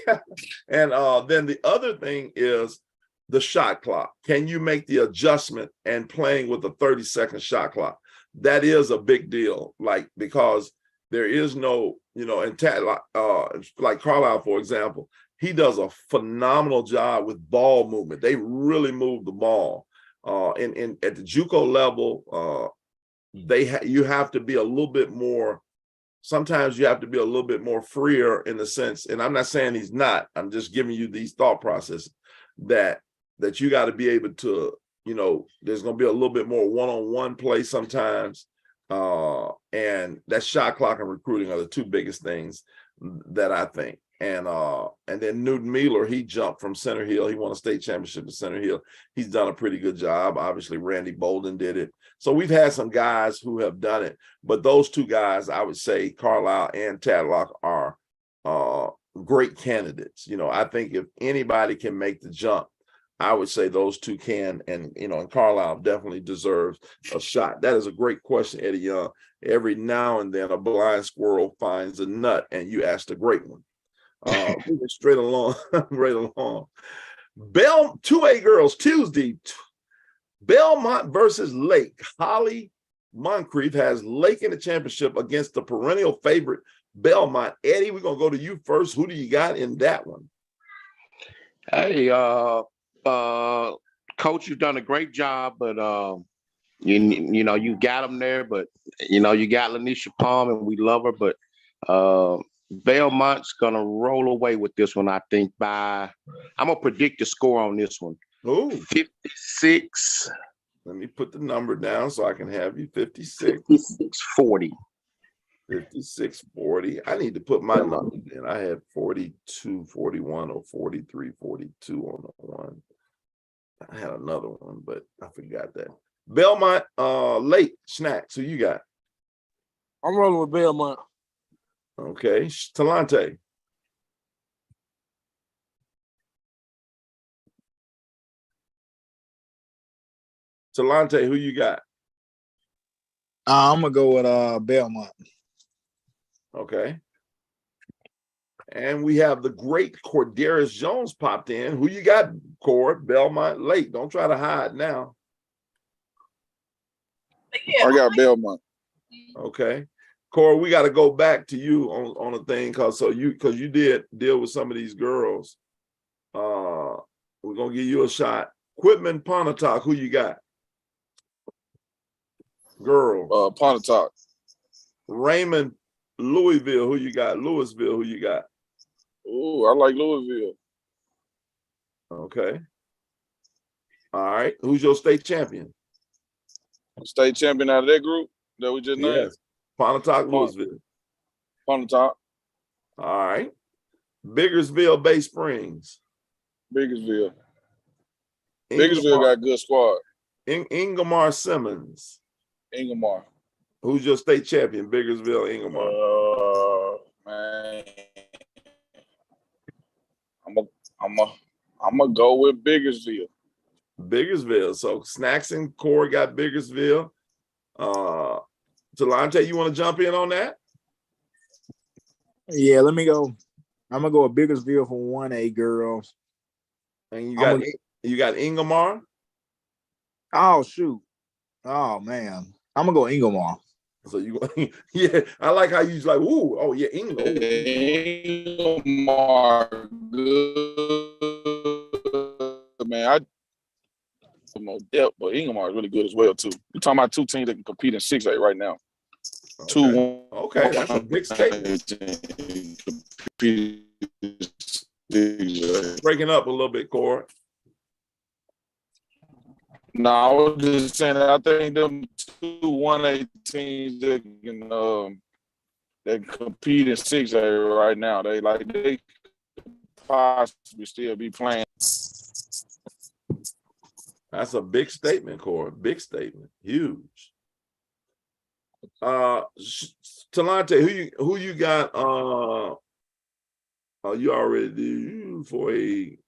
And then the other thing is the shot clock. Can you make the adjustment and playing with a 30-second shot clock? That is a big deal, because there is no, and like Carlisle, for example, he does a phenomenal job with ball movement. They really move the ball. At the JUCO level, you have to be a little bit more. Sometimes you have to be a little bit more freer in the sense, and I'm not saying he's not. I'm just giving you these thought processes that you got to be able to. There's going to be a little bit more one-on-one play sometimes, and that shot clock and recruiting are the 2 biggest things that I think. And then Newton Mealer, he jumped from Center Hill. He won a state championship at Center Hill. He's done a pretty good job. Obviously, Randy Bolden did it. So we've had some guys who have done it. But those 2 guys, I would say, Carlisle and Tadlock, are great candidates. I think if anybody can make the jump I would say those two can, and and Carlisle definitely deserves a shot. That is a great question, Eddie Young. Every now and then a blind squirrel finds a nut, and you asked a great one. Moving straight along, right along. 2A girls Tuesday, Belmont versus Lake. Holly Moncrief has Lake in the championship against the perennial favorite Belmont. Eddie, we're gonna go to you first. Who do you got in that one? Hey, Coach, you've done a great job, but you got them there, but you got Lanisha Palm, and we love her, but Belmont's gonna roll away with this one. I think I'm gonna predict the score on this one. Oh, 56. Let me put the number down so I can have you. 56. 56-40. 56-40. I need to put my number in. I had 42-41 or 43-42 on the one. I had another one, but I forgot that. Belmont, Lake Snacks. Who you got? I'm rolling with Belmont. Okay, Talante. Talante, who you got? I'm gonna go with Belmont. Okay. And we have the great Cordarius Jones popped in. Who you got, Cord? Belmont, Lake. Don't try to hide now. I got Belmont. Okay. Cord, we got to go back to you on a thing because you did deal with some of these girls. We're gonna give you a shot. Quitman Pontotoc, who you got? Girls. Pontotoc. Raymond Louisville, who you got? Louisville, who you got? Ooh, I like Louisville. Okay. All right. Who's your state champion? State champion out of that group that we just named? Yes. Pontotoc, Louisville. Pontotoc. All right. Biggersville, Bay Springs. Biggersville. Biggersville got a good squad. Ingomar Simmons. Ingomar. Who's your state champion? Biggersville, Ingomar. Man. I'm gonna go with Biggersville. Biggersville. So Snacks and Core got Biggersville. Talante, you want to jump in on that? Yeah, let me go. I'm gonna go with Biggersville for 1A girls. And you got Ingomar? Oh shoot. Oh man. I'm gonna go Ingomar. So you yeah, I like how you like, ooh, oh yeah, Ingomar. Good, man. I more depth, but Ingomar is really good as well too. You're talking about two teams that can compete in 6A right now. Okay, that's a big statement. Breaking up a little bit, Corey. No, I was just saying that I think them 2 1A teams that compete in 6A right now, they possibly still be playing. That's a big statement, Corey. Big statement. Huge. Talante, who you got? You already did for a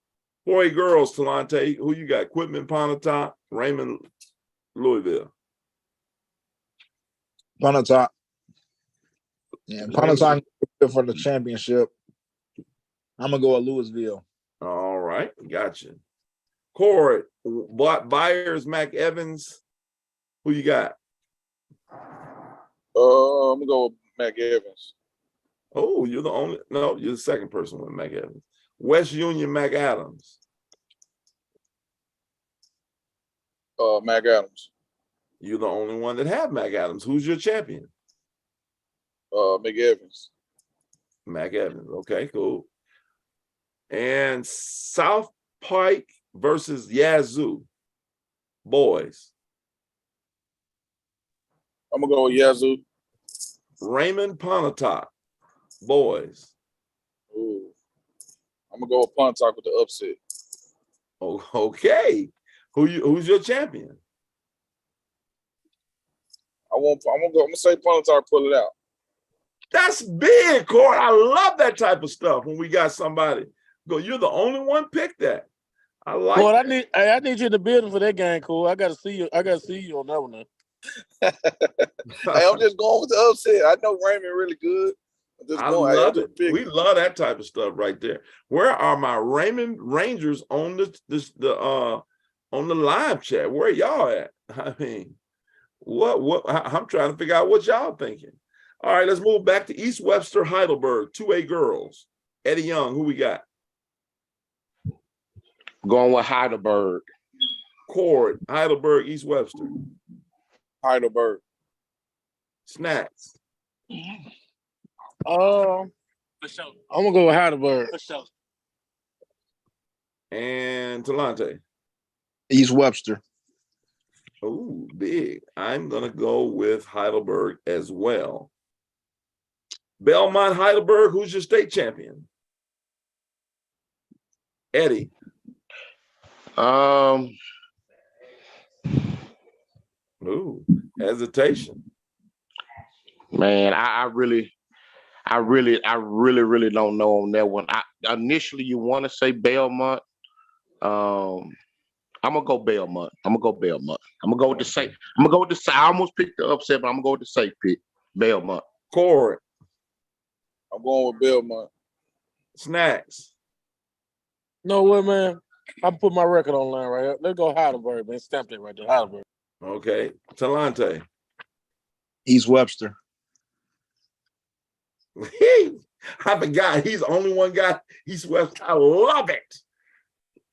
girls, Talante. Who you got? Quitman Pontotoc, Raymond Louisville. Pontotoc. Yeah, Pontotoc for the championship. I'm gonna go with Louisville. All right, gotcha. Corey, Byers, Mac Evans. Who you got? I'm gonna go with Mac Evans. Oh, you're the second person with Mac Evans. West Union, Mac Adams. Mac Adams. You're the only one that have Mac Adams. Who's your champion? Mac Evans. Mac Evans. Okay, cool. And South Pike versus Yazoo. Boys. I'm gonna go with Yazoo. Raymond Pontotoc. Boys. Ooh. I'm gonna go with Pontotoc with the upset. Oh, okay. Who's your champion? I'm gonna say Pontotoc pull it out. That's big, Corey. I love that type of stuff when we got somebody go, you're the only one picked that. I like Boy, that. I need you in the building for that game, Cole. I gotta see you. I gotta see you on that one now. Hey, I'm just going with the upset. I know Raymond really good. I'm just I going. Hey, I'm love it. just picking. We love that type of stuff right there. Where are my Raymond Rangers on on the live chat? Where y'all at? I mean, I'm trying to figure out what y'all thinking. All right, let's move back to East Webster Heidelberg, 2A girls. Eddie Young, who we got? Going with Heidelberg. Cord, Heidelberg, East Webster. Heidelberg. Snacks. For sure. I'm gonna go with Heidelberg. For sure. And Talante. East Webster. Oh, big. I'm going to go with Heidelberg as well. Belmont Heidelberg, who's your state champion? Eddie. Ooh, hesitation. Man, I really don't know on that one. Initially you want to say Belmont. I'm gonna go Belmont. I'm gonna go with the safe. I'm gonna go with the. I almost picked the upset, but I'm gonna go with the safe pick. Belmont. Corey. I'm going with Belmont. Snacks. No way, man. I'm putting my record online right here. Let's go Heidelberg, man. Stamp it right there, Heidelberg. Okay. Talante. East Webster. I forgot. He's the only one guy. East Webster. I love it.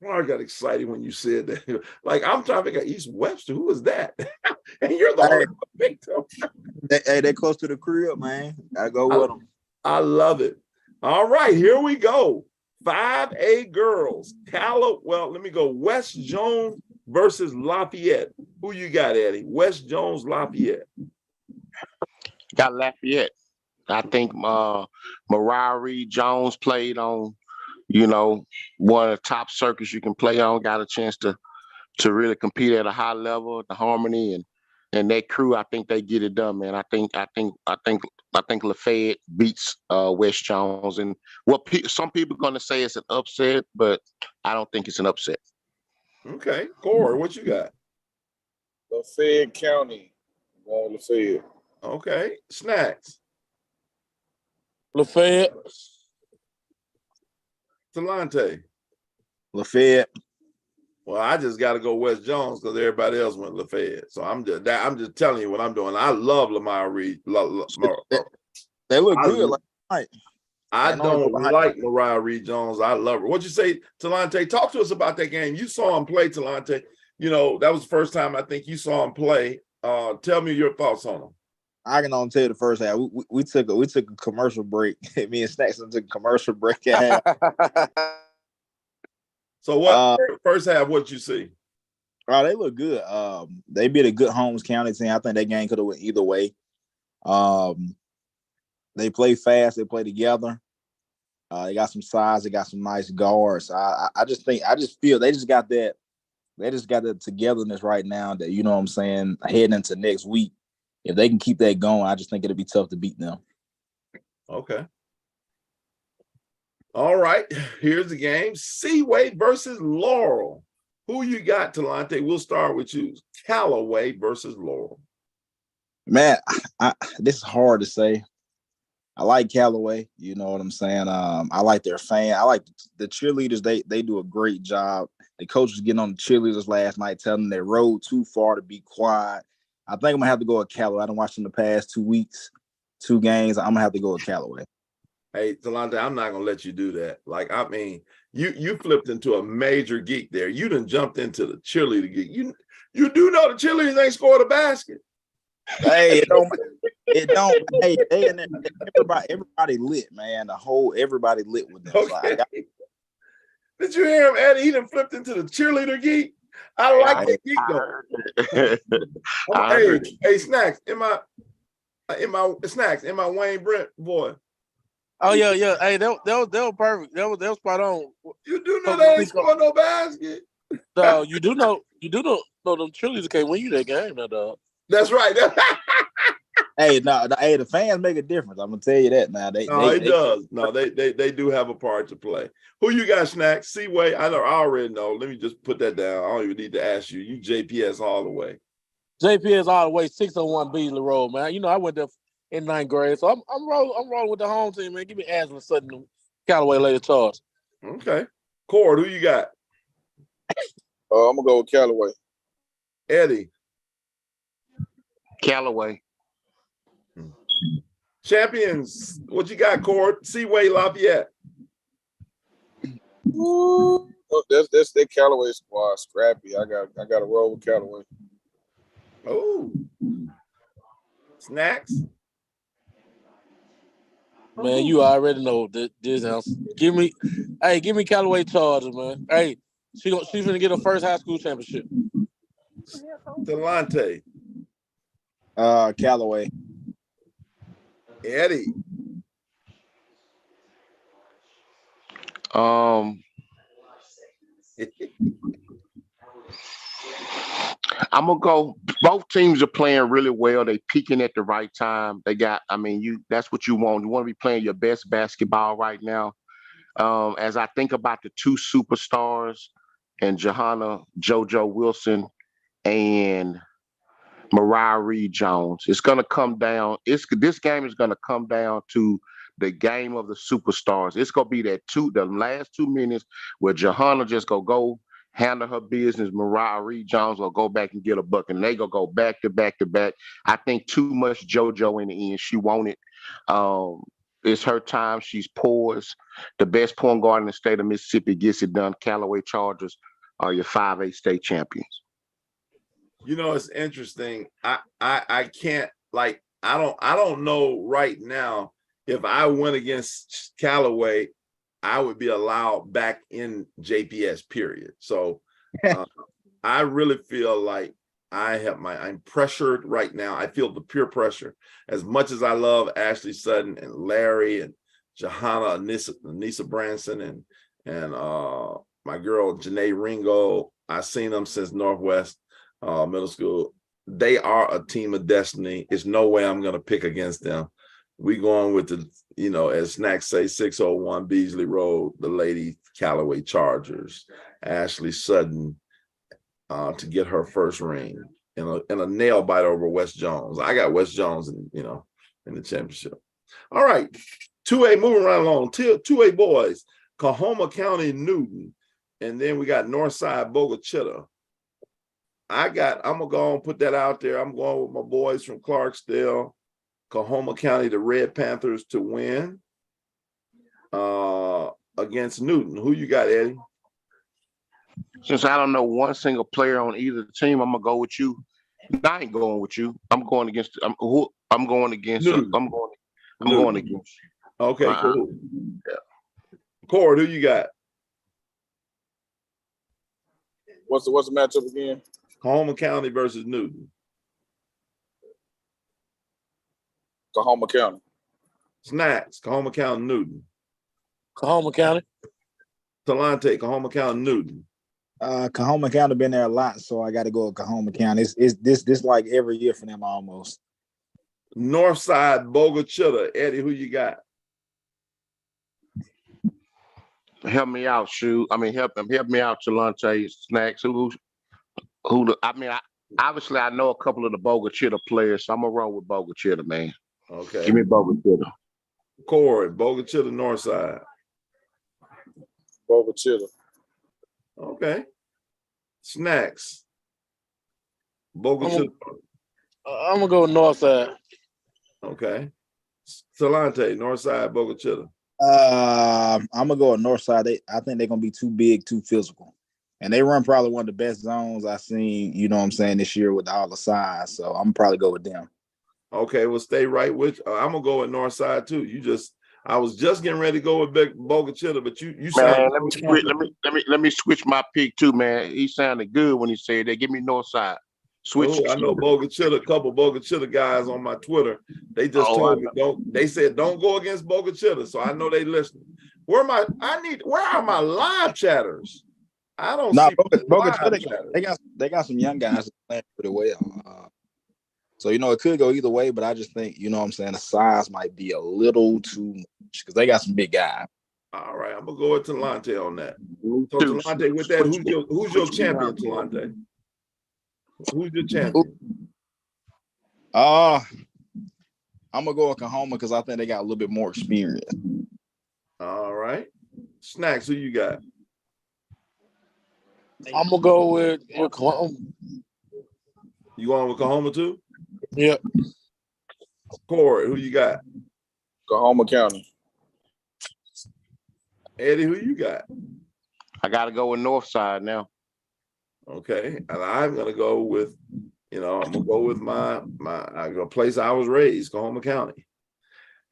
Well, I got excited when you said that. Like, I'm trying to figure out East Webster. Who is that? And you're the only victim. They close to the crib, man. Gotta go with them. I love it. All right, here we go. 5A girls. Let me go. West Jones versus Lafayette. Who you got, Eddie? West Jones, Lafayette. Got Lafayette. I think Mariah Reed Jones played on, one of the top circuits you can play on. Got a chance to really compete at a high level, the harmony and that crew. I think they get it done, man. I think Lafayette beats West Jones, and some people are gonna say it's an upset, but I don't think it's an upset. Okay, Corey, what you got? Lafayette County. I'm going with Lafayette. Okay, Snacks. Lafayette. Talante. Lafayette. Well, I just got to go West Jones because everybody else went Lafayette. So I'm just telling you what I'm doing. I love Lamar Reed. They look good. I don't like Mariah Reed Jones. I love her. What'd you say, Talante? Talk to us about that game. You saw him play, Talante. That was the first time I think you saw him play. Tell me your thoughts on him. I can only tell you the first half. We took a commercial break. Me and Snacks took a commercial break at half. So what first half? What'd you see? Oh, they look good. They beat a good Holmes County team. I think that game could have went either way. They play fast. They play together. They got some size. They got some nice guards. I just feel they just got that. They just got that togetherness right now. That you know what I'm saying. Heading into next week, if they can keep that going, I just think it'll be tough to beat them. Okay. All right. Here's the game: Seaway versus Laurel. Who you got, Talante? We'll start with you. Callaway versus Laurel. Man, this is hard to say. I like Callaway, you know what I'm saying? I like their fan. I like the cheerleaders. They do a great job. The coach was getting on the cheerleaders last night, telling them they rode too far to be quiet. I think I'm gonna have to go with Callaway. I done watched them the past 2 weeks, 2 games. I'm gonna have to go with Callaway. Hey, Talante, I'm not gonna let you do that. Like, I mean, you flipped into a major geek there. You done jumped into the cheerleader geek. You do know the cheerleaders ain't scored a basket. Hey, it don't. Hey, they in there, everybody lit, man. Everybody lit with them. Okay. So Did you hear him, Eddie? He done flipped into the cheerleader geek. I like the geek though. Hey, Snacks, am I Wayne Brent boy? Oh yeah. Hey, that was perfect. That was spot on. You do know they ain't scored no basket. No, you do know them cheerleaders can't win you that game, now, dog. That's right. Hey, no, hey, the fans make a difference. I'm gonna tell you that now. No, it does. No, they do have a part to play. Who you got, Snacks? Seaway? I already know. Let me just put that down. I don't even need to ask you. You JPS all the way. JPS all the way 601 Beasley Road, man. You know, I went there in 9th grade, so I'm rolling with the home team, man. Give me Ashland Sutton, Callaway Lady Charge. Okay. Cord, who you got? I'm gonna go with Callaway. Eddie. Callaway. Champions, what you got, Cord? Seaway, Lafayette. Ooh, that's that Callaway squad, scrappy. I got to roll with Callaway. Oh. Snacks. Man, you already know this house. Give me Callaway Chargers, man. Hey, she's gonna get her first high school championship. Delonte. Callaway. Eddie. I'm gonna go. Both teams are playing really well. They peaking at the right time. They got. I mean, that's what you want. You want to be playing your best basketball right now. As I think about the two superstars and Johanna JoJo Wilson and Mariah Reed Jones, it's gonna come down. This game is gonna come down to the game of the superstars. It's gonna be the last 2 minutes where Johanna just go handle her business. Mariah Reed Jones will go back and get a bucket, and they go back to back to back. I think too much JoJo in the end. She won it. It's her time. She's poised. The best point guard in the state of Mississippi gets it done. Callaway Chargers are your 5A state champions. You know, it's interesting. I can't, like, I don't know right now if I went against Callaway, I would be allowed back in JPS, period. So I really feel like I'm pressured right now. I feel the peer pressure. As much as I love Ashley Sutton and Larry and Johanna, Anissa Branson and my girl Janae Ringo, I've seen them since Northwest Middle School. They are a team of destiny. It's no way I'm going to pick against them. We going with the, as Snacks say, 601 Beasley Road, the Lady Callaway Chargers, Ashley Sutton to get her first ring in a nail bite over West Jones. I got West Jones in the championship. All right, 2A, moving right along. 2A boys, Coahoma County Newton, and then we got Northside Bogachitta. I'm gonna go and put that out there. I'm going with my boys from Clarksdale, Coahoma County, the Red Panthers to win against Newton. Who you got, Eddie? Since I don't know one single player on either team, I'm gonna go with you. I ain't going with you. I'm going against. I'm going against. Newton. I'm going against you. Okay, cool. Yeah. Cord, who you got? What's the matchup again? Coahoma County versus Newton. Coahoma County. Snacks, Coahoma County, Newton. Coahoma County. Talante, Coahoma County, Newton. Coahoma County been there a lot, so I got to go with Coahoma County. It's this like every year for them almost. Northside Bogachitta. Eddie, who you got? Help me out, Shu. I mean, help me out, Talante. Snacks. Obviously I know a couple of the Bogachitta players, so I'm gonna roll with Bogachitta, man. Okay. Give me Bogachitta. Cord, Bogachitta, Northside. Bogachitta. Okay. Snacks. Bogachitta. I'm gonna go with Northside. Okay. Talante, Northside, Bogachitta. I'm gonna go with Northside. I think they're gonna be too big, too physical. And they run probably one of the best zones I've seen, this year with all the size. So I'm probably go with them. Okay, well, stay right with I'm gonna go with Northside too. I was just getting ready to go with Bogachitta, but you man, let me switch my pick too, man. He sounded good when he said that. Give me Northside. Switch. I know Bogachitta, a couple Bogachitta guys on my Twitter. They just told me don't go against Bogachitta. So I know they listening. Where are my live chatters? I don't see Bogachitta. They got some young guys playing pretty well. So, it could go either way, but I just think, what I'm saying, the size might be a little too much because they got some big guys. All right, I'm gonna go with Talante on that. So Two. Talante, with that, who's your champion, Talante? Who's your champion? I'm gonna go with Oklahoma because I think they got a little bit more experience. All right. Snacks, who you got? I'm gonna go with Oklahoma. You going with Oklahoma too? Yep. Corey, who you got? Oklahoma County. Eddie, who you got? I got to go with Northside now. Okay, and I'm gonna go with, I'm gonna go with my place I was raised, Oklahoma County.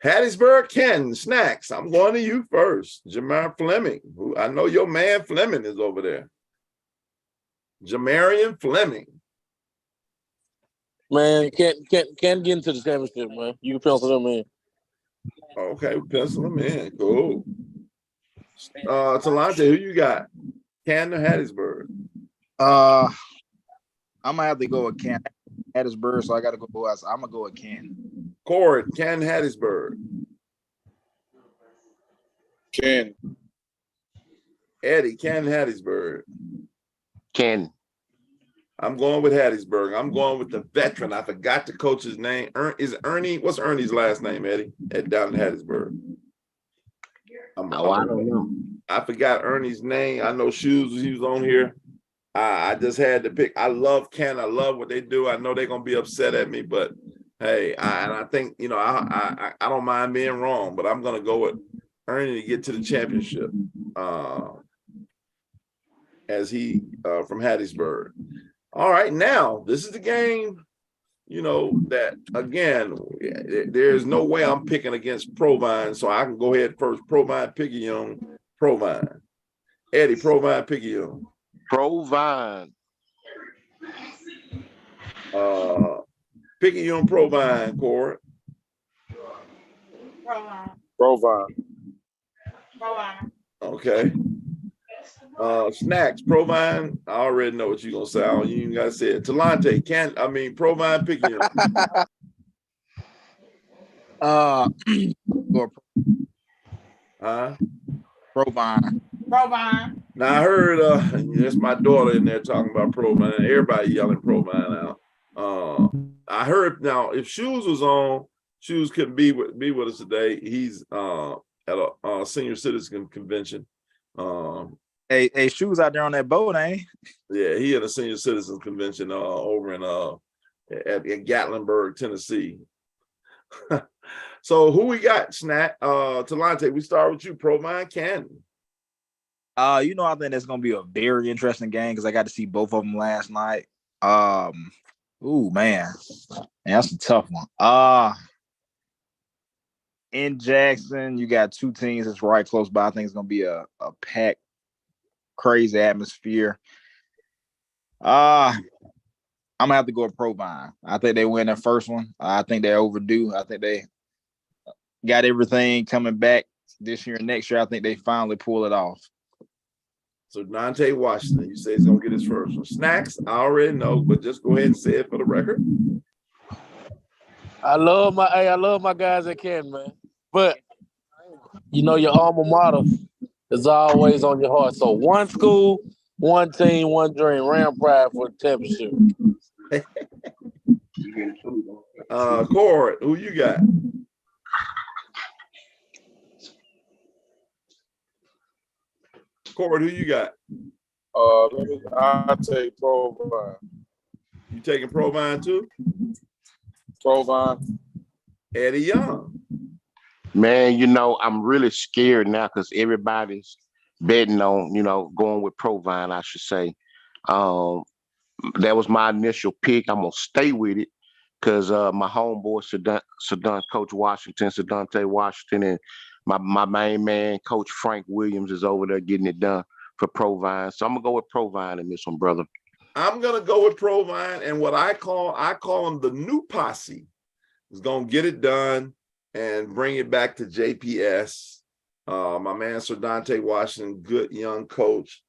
Hattiesburg, Ken, Snacks. I'm going to you first. Jamar Fleming, who I know your man Fleming is over there. Jamarian Fleming. Man, can't get into the championship, man. You can pencil them in. Okay, pencil him in. Cool. Talante, who you got? Ken or Hattiesburg? I'm gonna have to go with Ken Hattiesburg, so I gotta go. I'm gonna go with Ken. Corey, Ken Hattiesburg. Ken. Eddie, Ken Hattiesburg. Ken. I'm going with Hattiesburg. I'm going with the veteran. I forgot the coach's name. Is it Ernie? What's Ernie's last name, Eddie? Down in Hattiesburg. I don't know. I forgot Ernie's name. I know Shoes, he was on here. I just had to pick. I love Ken. I love what they do. I know they're gonna be upset at me, but hey, I think I don't mind being wrong, but I'm gonna go with Ernie to get to the championship. As he from Hattiesburg. All right, now this is the game. That again, there's no way I'm picking against Provine, so I can go ahead first. Provine, Picayune, Provine. Eddie, Provine, Picayune. Provine. Picayune, Provine, Corey. Provine. Okay. Snacks, Provine. I already know what you're gonna say. You even gotta say it. Talante, Provine, Picayune. Provine. Now I heard that's my daughter in there talking about Provine. Everybody yelling Provine out. I heard now if Shoes was on, Shoes couldn't be with us today. He's at a senior citizen convention. Hey, Shoes out there on that boat, ain't he? Yeah, he at a senior citizen convention over in at Gatlinburg, Tennessee. So who we got, Snack? Talante, we start with you, Provine Canton. I think that's gonna be a very interesting game because I got to see both of them last night. Man, that's a tough one. In Jackson, you got two teams that's right close by. I think it's gonna be a packed, crazy atmosphere. I'm gonna have to go with Provine. I think they win their first one. I think they're overdue. I think they got everything coming back this year and next year. I think they finally pull it off. So Dante Washington, you say he's gonna get his first one. Snacks, I already know, but just go ahead and say it for the record. I love my guys at Ken, man. But your alma mater is always on your heart. So one school, one team, one dream. Ram Pride for the championship. Corey, who you got? Corey, who you got? I take Provine. You taking Provine too? Provine. Eddie Young. Man, I'm really scared now because everybody's betting on, going with Provine, I should say. That was my initial pick. I'm going to stay with it because my homeboy, Coach Washington, Sedante Washington, and my main man, Coach Frank Williams, is over there getting it done for Provine. So I'm going to go with Provine in this one, brother. I'm going to go with Provine, and what I call them the new posse is going to get it done and bring it back to JPS. My man, Sir Dante Washington, good young coach,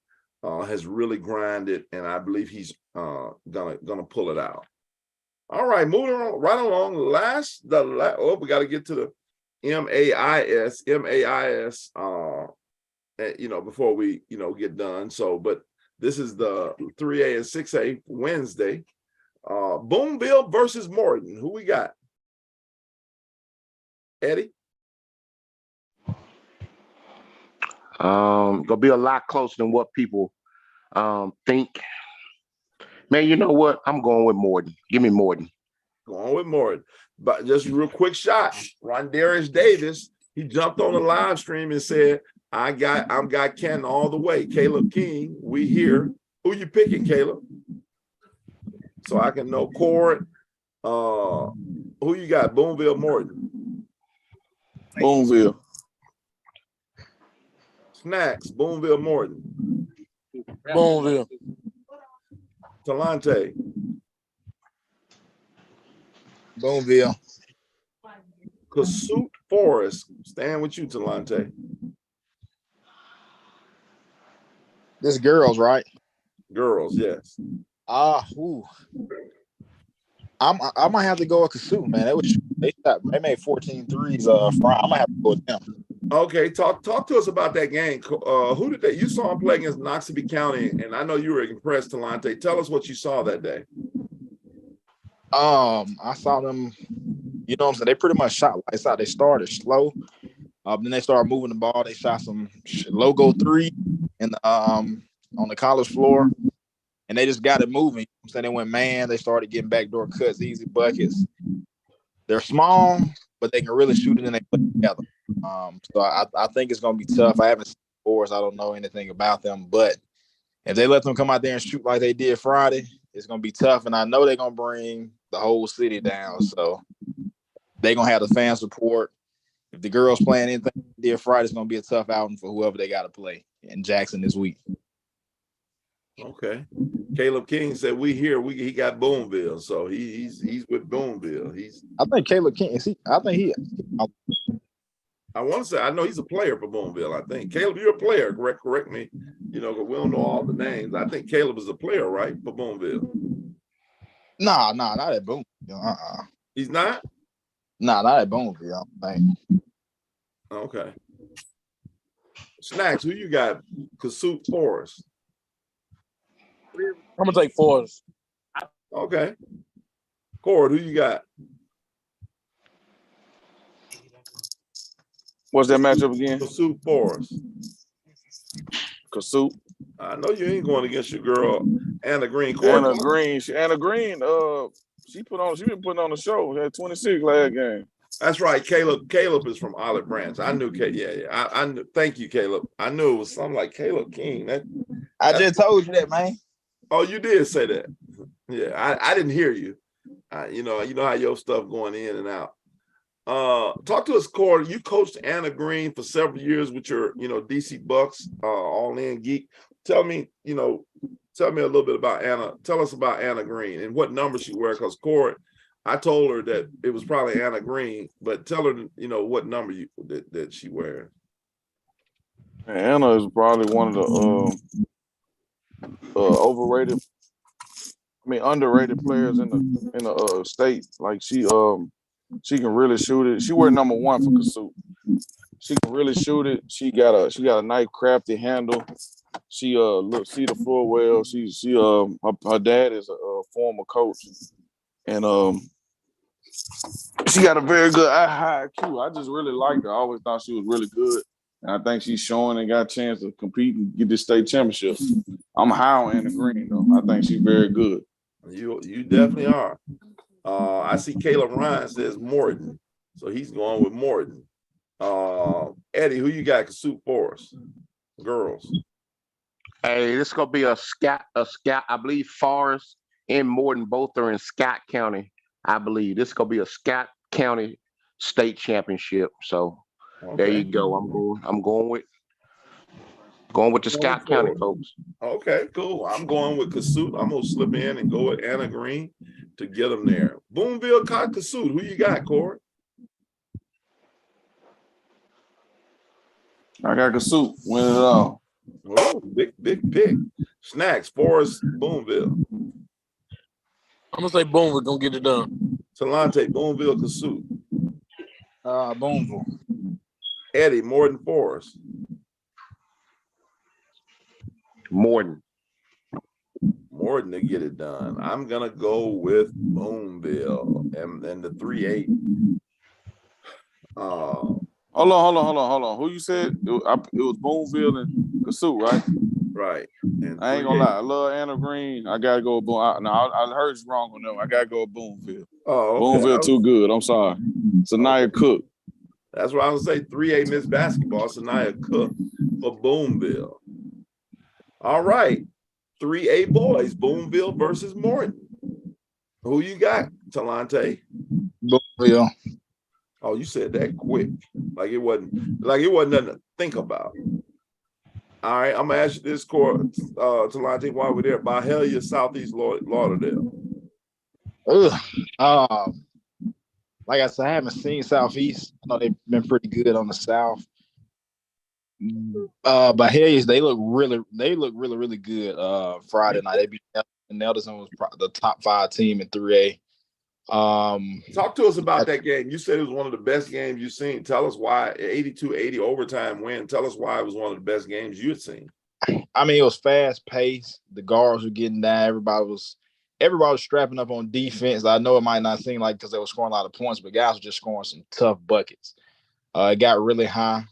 has really grinded, and I believe he's gonna pull it out. All right, moving on right along. Oh, we got to get to the MAIS. Before we get done. So, but this is the 3A and 6A Wednesday. Boonville versus Morton. Who we got? Eddie? Gonna be a lot closer than what people think. Man, you know what? I'm going with Morton. Give me Morton. Going with Morton. But just a real quick shot. Rondarius Davis, he jumped on the live stream and said, I'm got Canton all the way. Caleb King, we here. Who you picking, Caleb? So I can know Cord. Who you got? Boonville, Morton. Boonville. Snacks, Boonville, Morton. Boonville. Talante. Boonville. Kasuth Forest. Stand with you, Talante. This girls, right? Girls, yes. I might have to go with Kasuth, man. They made 14 threes Friday. I might have to go with them. Okay, talk to us about that game. Who did they? You saw him play against Noxubee County, and I know you were impressed, Talante. Tell us what you saw that day. I saw them. You know what I'm saying? They pretty much shot lights out. They started slow. Then they started moving the ball. They shot some logo three on the college floor, and they just got it moving. You know what I'm saying? They went man. They started getting backdoor cuts, easy buckets. They're small, but they can really shoot it and they play together. So I think it's going to be tough. I haven't seen scores. I don't know anything about them. But if they let them come out there and shoot like they did Friday, it's going to be tough. And I know they're going to bring the whole city down. So they're going to have the fan support. If the girls playing anything they did Friday, it's going to be a tough outing for whoever they got to play in Jackson this week. Okay. Caleb King said we here. He got Boonville, so he's with Boonville. I think Caleb King is he. I think he. I want to say I know he's a player for Boonville. I think Caleb, you're a player. Correct me. Because we don't know all the names. I think Caleb is a player, right, for Boonville. Nah, not at Boonville. He's not. Nah, not at Boonville. I think. Okay. Snacks. Who you got? Kasuth Forest. I'm gonna take Forest. Okay. Cord, who you got? What's that matchup again? Kasuth Forest. Kasuth. I know you ain't going against your girl Anna Green. Anna Green. Anna Green. She been putting on the show. She had 26 last game. That's right. Caleb is from Olive Branch. I knew. Yeah. I knew. Thank you, Caleb. I knew it was something like Caleb King. I just told you that, man. Oh, you did say that. Yeah, I didn't hear you. You know how your stuff going in and out. Talk to us, Cord. You coached Anna Green for several years with your, DC Bucks, All In Geek. Tell me a little bit about Anna. Tell us about Anna Green and what number she wear. Because Cord, I told her that it was probably Anna Green, but tell her, what number that she wears. Anna is probably one of the underrated players in the state. Like she can really shoot it. She wear number 1 for Kasuth. She can really shoot it. She got a nice crafty handle. She see the floor well. Her dad is a former coach, and she got a very good high IQ. I just really liked her. I always thought she was really good. And I think she's showing and got a chance to compete and get this state championship. I'm high on Anna Green, though. I think she's very good. You definitely are. I see Caleb Ryan says Morton, so he's going with Morton. Eddie, who you got? Kasuth Forest girls. Hey, this is gonna be a Scott. I believe Forest and Morton both are in Scott County. I believe this is gonna be a Scott County state championship. So. Okay. There you go. I'm going with the Scott County folks. Okay, cool. I'm going with Kasuth. I'm gonna slip in and go with Anna Green to get them there. Boonville caught Kasuth. Who you got, Corey? I got Kasuth. Win it all. Oh, big pick. Snacks, Forest, Boonville. I'm gonna say boom, we're gonna get it done. Talante, Boonville, Kasuth. Boonville. Eddie, Morton, Forest. Morton. Morton to get it done. I'm gonna go with Boonville and the 3-8. Hold on. Who you said? It was Boonville and Kasuth, right? Right. And I ain't gonna lie. I love Anna Green. I gotta go with Boone. I heard you wrong on them. I gotta go with Boonville. Oh, okay. Boonville too good. I'm sorry. Sanaya Cook. That's what I was gonna say. 3A Miss Basketball, Sanaya Cook for Boonville. All right. 3A boys, Boonville versus Morton. Who you got, Talante? Boonville. Oh, you said that quick. Like it wasn't nothing to think about. All right, I'm gonna ask you this, Talante, while we're there. Byhalia, Southeast Lauderdale. Like I said, I haven't seen Southeast. I know they've been pretty good on the South. Byhalia's, they look really good. Friday night, they beat Nelson was the top 5 team in 3A. Talk to us about that game. You said it was one of the best games you've seen. Tell us why. 82-80 overtime win. Tell us why it was one of the best games you had seen. I mean, it was fast paced. The guards were getting down. Everybody was strapping up on defense. I know it might not seem like because they were scoring a lot of points, but guys were just scoring some tough buckets. It got really high.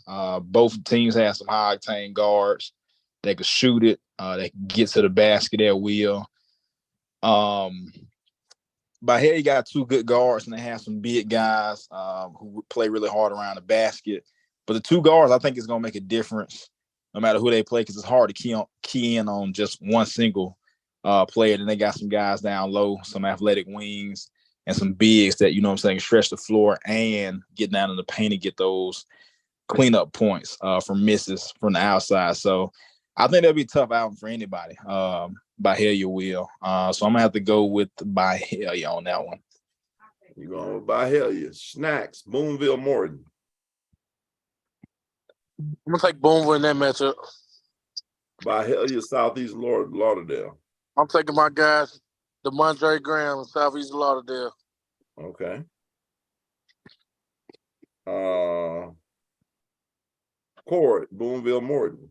Both teams had some high octane guards. They could shoot it. They could get to the basket at will. But here you got 2 good guards, and they have some big guys who play really hard around the basket. But the 2 guards, I think, is going to make a difference no matter who they play, because it's hard to key in on just one single player. And they got some guys down low, some athletic wings, and some bigs that, you know what I'm saying, stretch the floor and get down in the paint and get those cleanup points from misses from the outside. So I think that'll be a tough outing for anybody. Byhalia will. So I'm gonna have to go with Byhalia on that one. You're going with Byhalia. Snacks, Boonville, Morton. I'm gonna take Boonville in that matchup. Byhalia, Southeast Lauderdale. I'm taking my guys, DeMondre Graham, Southeast Lauderdale. Okay. Court, Boonville, Morton.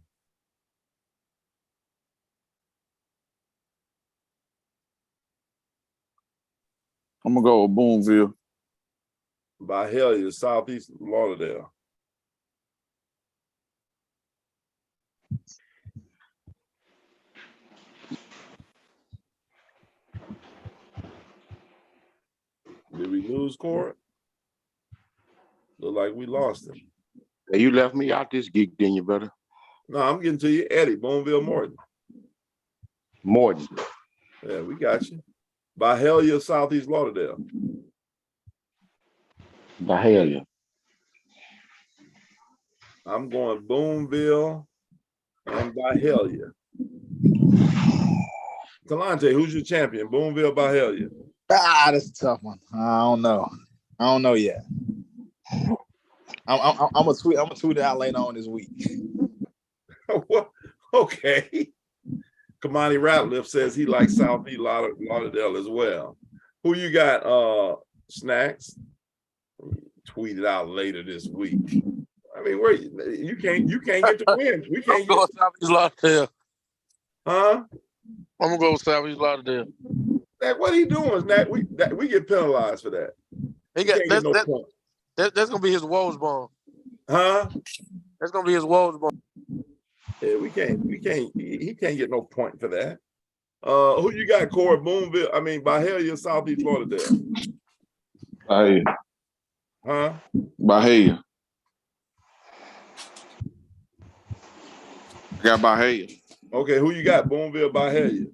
I'm gonna go with Boonville. Byhalia, Southeast Lauderdale. Did we lose Court? Look like we lost him. Hey, you left me out this geek, didn't you, brother? No, I'm getting to you. Eddie, Boonville, Morton. Morton. Yeah, we got you. Byhalia, Southeast Lauderdale. Byhalia. I'm going Boonville and Byhalia. Talante, who's your champion? Boonville, Byhalia. That's a tough one. I don't know yet. I'm gonna tweet it out later on this week. Okay. Kamani Ratliff says he likes Southeast Lauderdale as well. Who you got, Snacks? Tweet it out later this week. I mean, where you can't get the win. We can't go with Southeast Lauderdale. Huh? I'm gonna go with Southeast Lauderdale. What are you doing, Snack? We get penalized for that. That's gonna be his woes bomb. Huh? That's gonna be his woes bomb. Yeah, he can't get no point for that. Who you got, Corey? Boonville, Byhalia, Southeast Lauderdale. Byhalia. Huh? Byhalia. I got Byhalia. Okay, who you got? Boonville, Byhalia.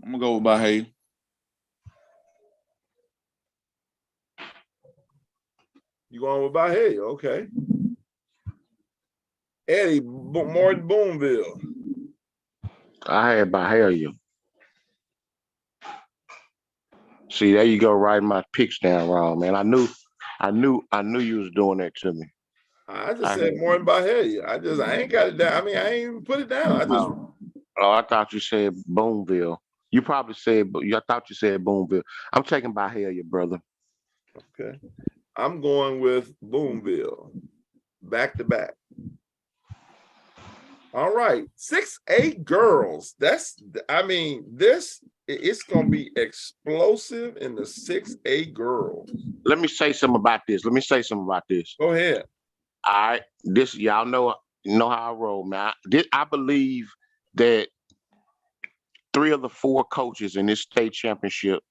I'm gonna go with Byhalia. You going with Byhalia? Okay. Eddie, Morton, Boonville. I had Byhalia. See, there you go, writing my picks down wrong, man. I knew you was doing that to me. I just said Morton, Byhalia. I ain't got it down. I ain't even put it down. Oh, I thought you said Boonville. You probably said, but I thought you said Boonville. I'm taking Byhalia, brother. Okay. I'm going with Boonville. Back to back. All right. 6A girls. It's going to be explosive in the 6A girls. Let me say something about this. Go ahead. All right. This, y'all know how I roll, man. I believe that 3 of the 4 coaches in this state championship,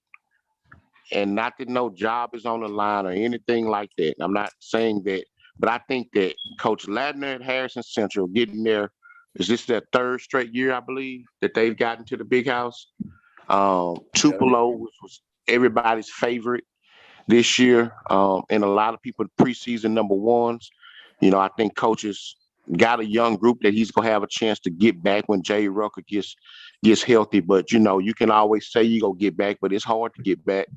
and not that no job is on the line or anything like that. I'm not saying that, but I think that Coach Ladner at Harrison Central getting there, is this their 3rd straight year, I believe, that they've gotten to the big house. Tupelo, which was everybody's favorite this year, and a lot of people preseason number ones. You know, I think coaches got a young group that he's gonna have a chance to get back when Jay Rucker gets healthy. But you know, you can always say you gonna get back, but it's hard to get back.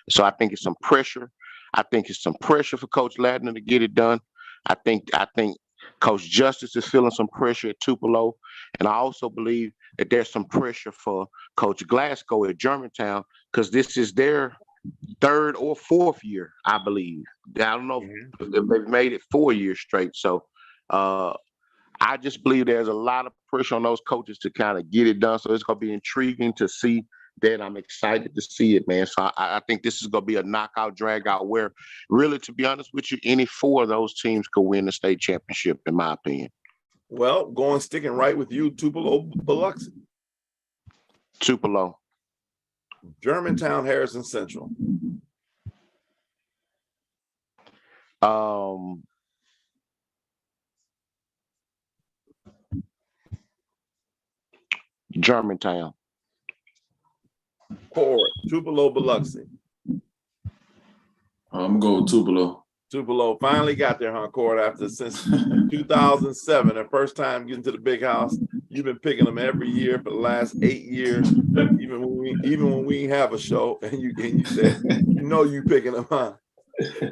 So I think it's some pressure. I think it's some pressure for Coach Ladner to get it done. I think Coach Justice is feeling some pressure at Tupelo, and I also believe that there's some pressure for Coach Glasgow at Germantown because this is their 3rd or 4th year, I believe. I don't know if they've made it 4 years straight. So I just believe there's a lot of pressure on those coaches to kind of get it done. So it's going to be intriguing to see that. I'm excited to see it, man. So I think this is going to be a knockout, drag out where really, to be honest with you, any 4 of those teams could win the state championship, in my opinion. Well, sticking right with you, Tupelo, Biloxi. Tupelo. Germantown, Harrison Central. Germantown. Cord, Tupelo, Biloxi. I'm gonna go with Tupelo. Tupelo finally got there, huh, Cord? Since 2007, the first time getting to the big house. You've been picking them every year for the last 8 years, even when we have a show, and you said you picking them, huh?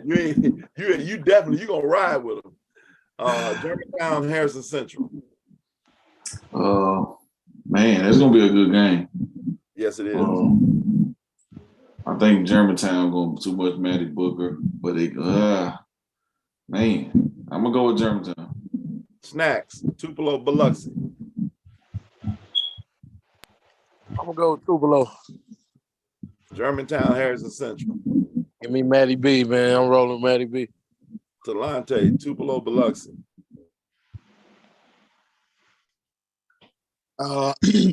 You definitely gonna ride with them. Germantown, Harrison Central. Man, it's gonna be a good game. Yes, it is. I think Germantown going too much Matty Booker, but man, I'm gonna go with Germantown. Snacks, Tupelo, Biloxi. I'm gonna go with Tupelo. Germantown, Harrison Central. Give me Matty B, man. I'm rolling Matty B. Talante, Tupelo, Biloxi.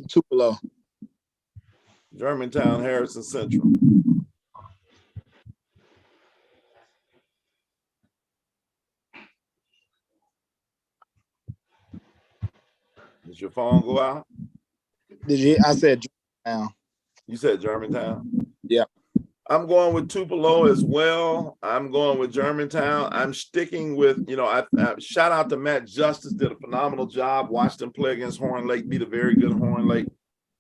Tupelo. Germantown, Harrison Central. Did your phone go out? I said Germantown. You said Germantown? Yeah. I'm going with Tupelo as well. I'm going with Germantown. I'm sticking with, I shout out to Matt Justice, did a phenomenal job. Watched him play against Horn Lake, beat a very good Horn Lake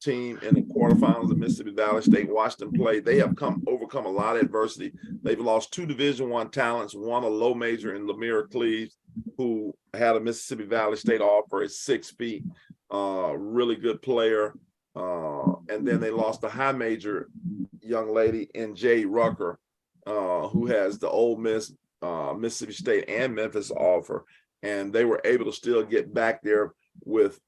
team in the quarterfinals of Mississippi Valley State. Watched them play. They have overcome a lot of adversity. They've lost 2 Division I talents, one a low major in Lemire Cleaves, who had a Mississippi Valley State offer at 6 feet. Really good player. And then they lost a high major young lady in Jay Rucker, who has the Ole Miss, Mississippi State, and Memphis offer. And they were able to still get back there with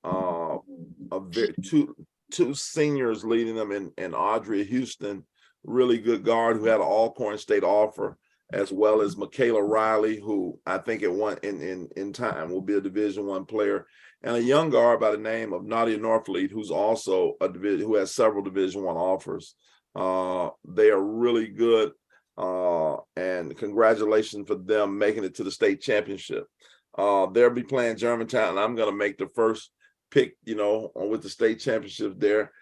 two seniors leading them in Audrey Houston, really good guard who had an Alcorn State offer, as well as Michaela Riley, who I think at one in time will be a Division I player, and a young guard by the name of Nadia Norfleet, who's also who has several Division I offers. They are really good, and congratulations for them making it to the state championship. They'll be playing Germantown, and I'm going to make the first pick, with the state championship there.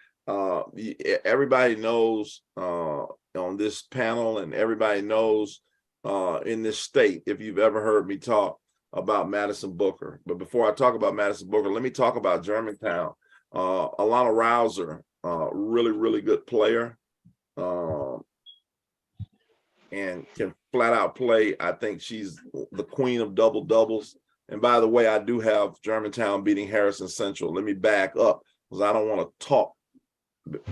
Everybody knows on this panel, and everybody knows in this state, if you've ever heard me talk about Madison Booker. But before I talk about Madison Booker, let me talk about Germantown. Alana Rouser, really, really good player, and can flat out play. I think she's the queen of double doubles. And by the way, I do have Germantown beating Harrison Central. Let me back up because I don't want to talk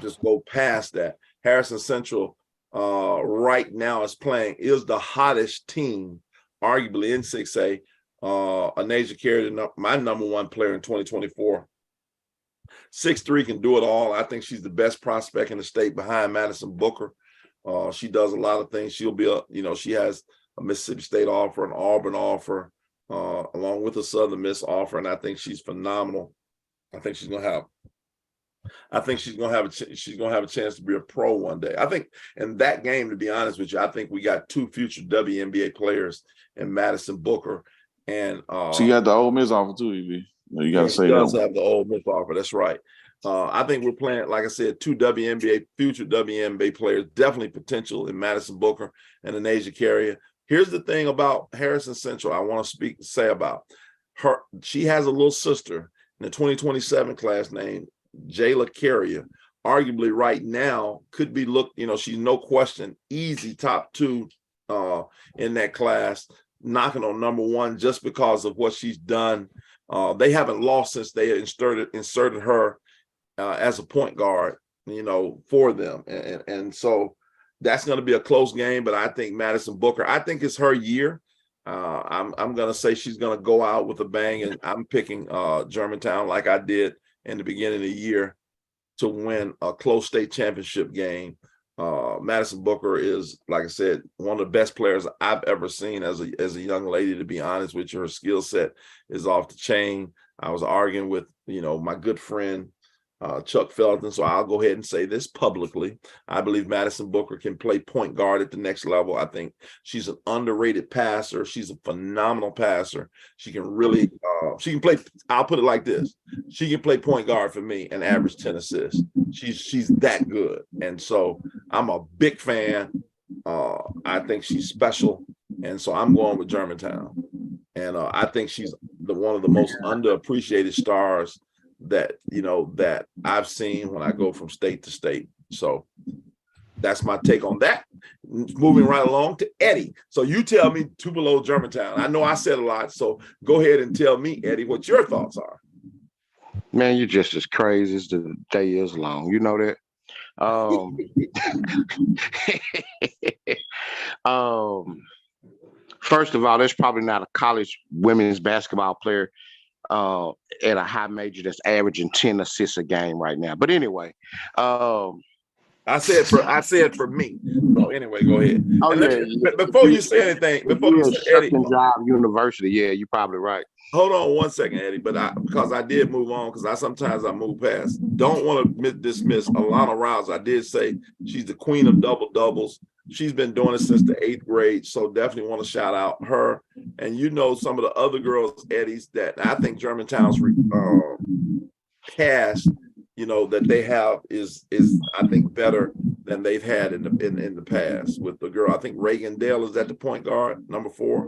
just go past that. Harrison Central right now is the hottest team, arguably in 6A. Anasia carried my number one player in 2024. 6'3" can do it all. I think she's the best prospect in the state behind Madison Booker. She does a lot of things. She'll be she has a Mississippi State offer, an Auburn offer, along with a Southern Miss offer, and I think she's phenomenal. I think she's gonna have a chance to be a pro one day. I think in that game, to be honest with you, I think we got two future WNBA players in Madison Booker and she got the Ole Miss offer too, EV. You got to say that. She does have the Ole Miss offer. That's right. I think we're playing, like I said, two future WNBA players, definitely potential in Madison Booker and Anasia Carrier. Here's the thing about Harrison Central I want to say about her. She has a little sister in the 2027 class named Jayla Carrier. Arguably right now could be she's no question easy top 2 in that class, knocking on number 1 just because of what she's done. They haven't lost since they inserted her as a point guard, for them. And so that's going to be a close game, but I think Madison Booker, I think it's her year. I'm going to say she's going to go out with a bang, and I'm picking Germantown like I did in the beginning of the year to win a close state championship game. Madison Booker is, like I said, one of the best players I've ever seen as a young lady, to be honest with you. Her skill set is off the chain. I was arguing with, my good friend, Chuck Felton. So I'll go ahead and say this publicly. I believe Madison Booker can play point guard at the next level. I think she's an underrated passer. She's a phenomenal passer. She can really, she can play, I'll put it like this. She can play point guard for me and average 10 assists. She's that good. And so I'm a big fan. I think she's special. And so I'm going with Germantown. And I think she's one of the most underappreciated stars that I've seen when I go from state to state. So that's my take on that. Moving right along to Eddie. So you tell me Tupelo, Germantown. I know I said a lot, so go ahead and tell me, Eddie, what your thoughts are. Man, you're just as crazy as the day is long. You know that? First of all, there's probably not a college women's basketball player at a high major that's averaging 10 assists a game right now. But anyway, I said for me. So anyway, go ahead. Oh, yeah. Before you say anything, Eddie, Job University. Yeah, you're probably right. Hold on one second, Eddie, because I did move on, because sometimes I move past. Don't want to dismiss Alana Rouse. I did say she's the queen of double doubles. She's been doing it since the 8th grade, so definitely want to shout out her. And some of the other girls, Eddie's, that I think Germantown's cast, that they have is I think better than they've had in the past. With the girl, I think Reagan Dale is at the point guard, number 4.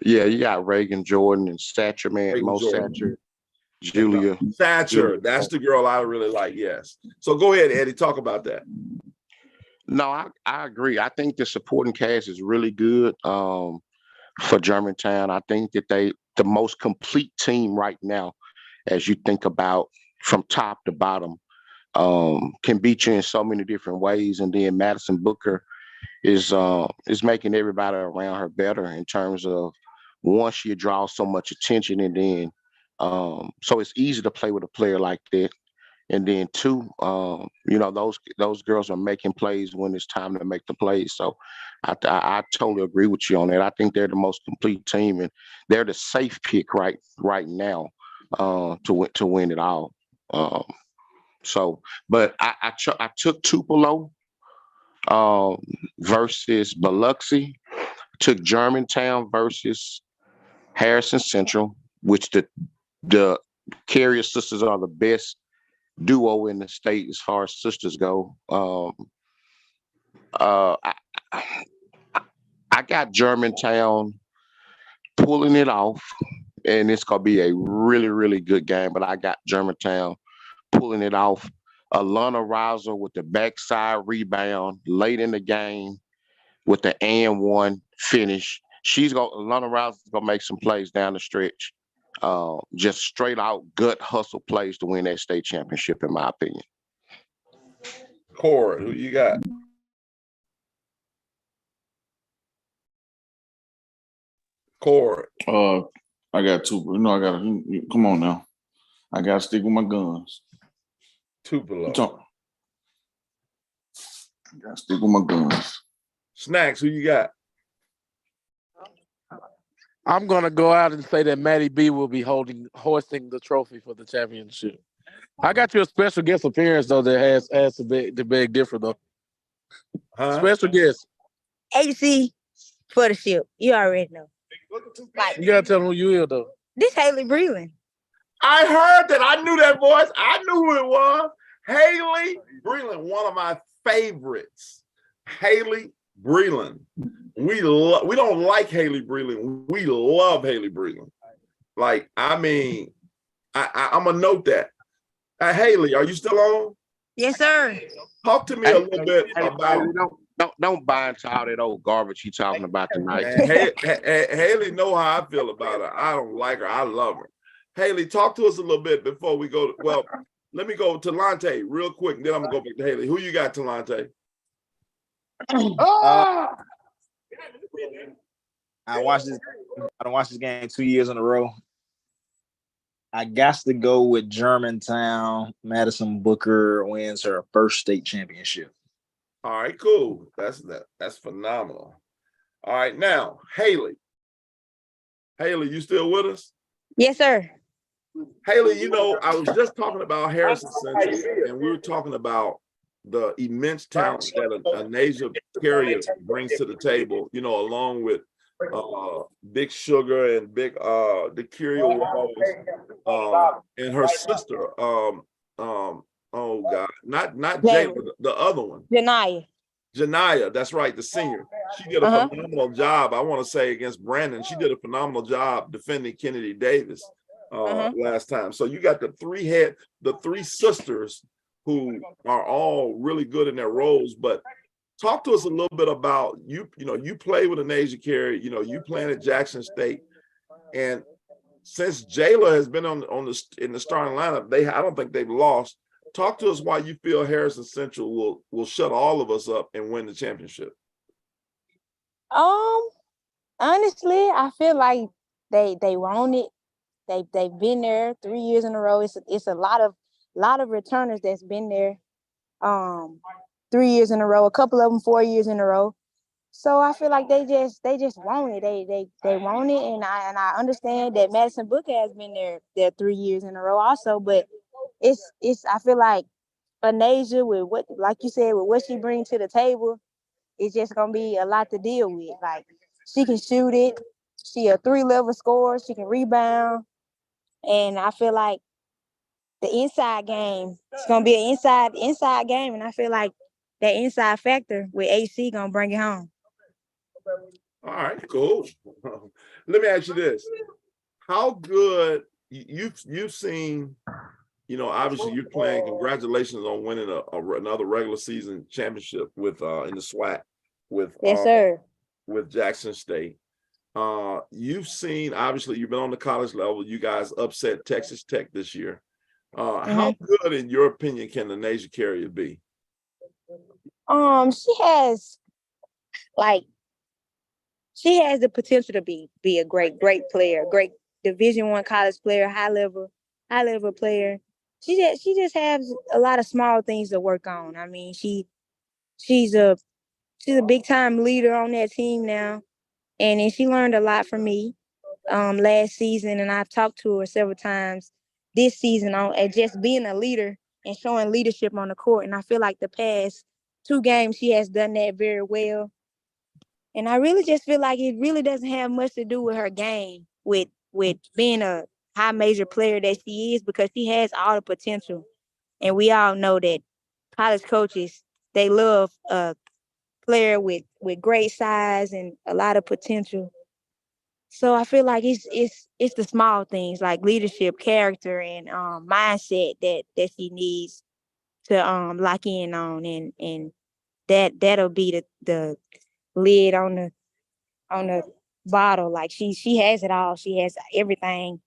Yeah, you got Reagan Jordan and Satcher, man, Mo Satcher, Julia Thatcher. That's the girl I really like. Yes. So go ahead, Eddie, talk about that. No, I agree. I think the supporting cast is really good for Germantown. I think that the most complete team right now, as you think about from top to bottom, can beat you in so many different ways. And then Madison Booker is making everybody around her better in terms of, one, she draws so much attention, and then so it's easy to play with a player like that. And then 2, those girls are making plays when it's time to make the plays. So I totally agree with you on that. I think they're the most complete team, and they're the safe pick right now to win it all. But I took Tupelo versus Biloxi. Took Germantown versus Harrison Central, which the Carrier sisters are the best duo in the state as far as sisters go. I got Germantown pulling it off, and it's gonna be a really, really good game. But I got Germantown pulling it off. Alana Rouser with the backside rebound late in the game with the and one finish. Alana Rouser's gonna make some plays down the stretch. Just straight out gut hustle plays to win that state championship, in my opinion. Corey, who you got? Corey. I got two. You know, I got to come on now. I got to stick with my guns. Tupelo. I got to stick with my guns. Snacks, who you got? I'm gonna go out and say that Matty B will be hoisting the trophy for the championship. I got you a special guest appearance though that has the big difference though. Huh? Special guest. AC for the ship. You already know. You gotta tell them who you is though. This Haley Breland. I heard that. I knew that voice. I knew who it was. Haley Breland, one of my favorites. Haley Breland. We don't like Haley Breland. We love Haley Breland. Like, I mean, I'm gonna note that. Haley, are you still on? Yes, sir. Talk to me a little bit about. Don't buy into all that old garbage he talking about tonight. Haley know how I feel about her. I don't like her. I love her. Haley, talk to us a little bit before we go. Let me go to Talante real quick, and then I'm gonna go back to Haley. Who you got, Talante? I don't watch this game 2 years in a row. I got to go with Germantown. Madison Booker wins her first state championship. All right, cool. That's phenomenal. All right, now Haley. Haley, you still with us? Yes, sir. Haley, you know, I was just talking about Harrison Central, and we were talking about the immense talent that a Nasia Carrier brings to the table, you know, along with Big Sugar and Big DeCuria Walls, and her sister, oh God, not Jay, but the other one. Janiyah, that's right, the senior. She did a phenomenal job, I want to say, against Brandon. She did a phenomenal job defending Kennedy Davis last time. So you got the three sisters who are all really good in their roles. But talk to us a little bit about you. You know, you play with an Asia Carey. You know, you playing at Jackson State, and since Jayla has been in the starting lineup, I don't think they've lost. Talk to us why you feel Harrison Central will shut all of us up and win the championship. Honestly, I feel like they want it. They've been there 3 years in a row. It's a lot of returners that's been there 3 years in a row, a couple of them 4 years in a row. So I feel like they just want it. They want it, and I understand that Madison Booker has been there 3 years in a row also, but it's I feel like Anasia with what, like you said, with what she brings to the table, it's just gonna be a lot to deal with. Like, she can shoot it, she a 3-level scorer, she can rebound, and I feel like the inside game, it's gonna be an inside game, and I feel like that inside factor with AC gonna bring it home. All right, cool. Let me ask you this: how good you've seen? You know, obviously you're playing. Congratulations on winning another regular season championship with in the SWAC with Yes, sir. With Jackson State. You've seen, obviously, you've been on the college level. You guys upset Texas Tech this year. How good, in your opinion, can the Nasia Carrier be? She has the potential to be a great player, great Division I college player, high level player. She just has a lot of small things to work on. I mean, she's a big time leader on that team now, and she learned a lot from me last season, and I've talked to her several times this season at just being a leader and showing leadership on the court. And I feel like the past 2 games she has done that very well. And I really just feel like it really doesn't have much to do with her game, with being a high major player that she is, because she has all the potential. And we all know that college coaches, they love a player with great size and a lot of potential. So I feel like it's the small things like leadership, character, and mindset that she needs to lock in on, and that'll be the lid on the bottle. Like, she has it all. She has everything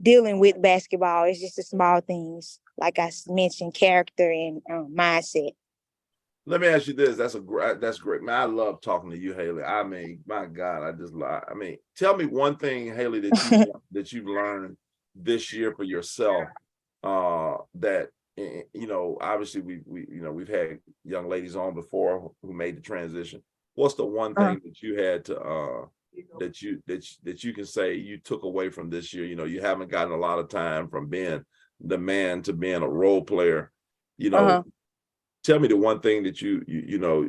dealing with basketball. It's just the small things, like I mentioned, character and mindset. Let me ask you this. That's great, man. I love talking to you, Haley. I mean, my God, I mean, tell me one thing, Haley, that you've learned this year for yourself. That you know, obviously we've had young ladies on before who made the transition. What's the one thing that you had to that you can say you took away from this year? You know, you haven't gotten a lot of time from being the man to being a role player. You know, tell me the one thing that you know,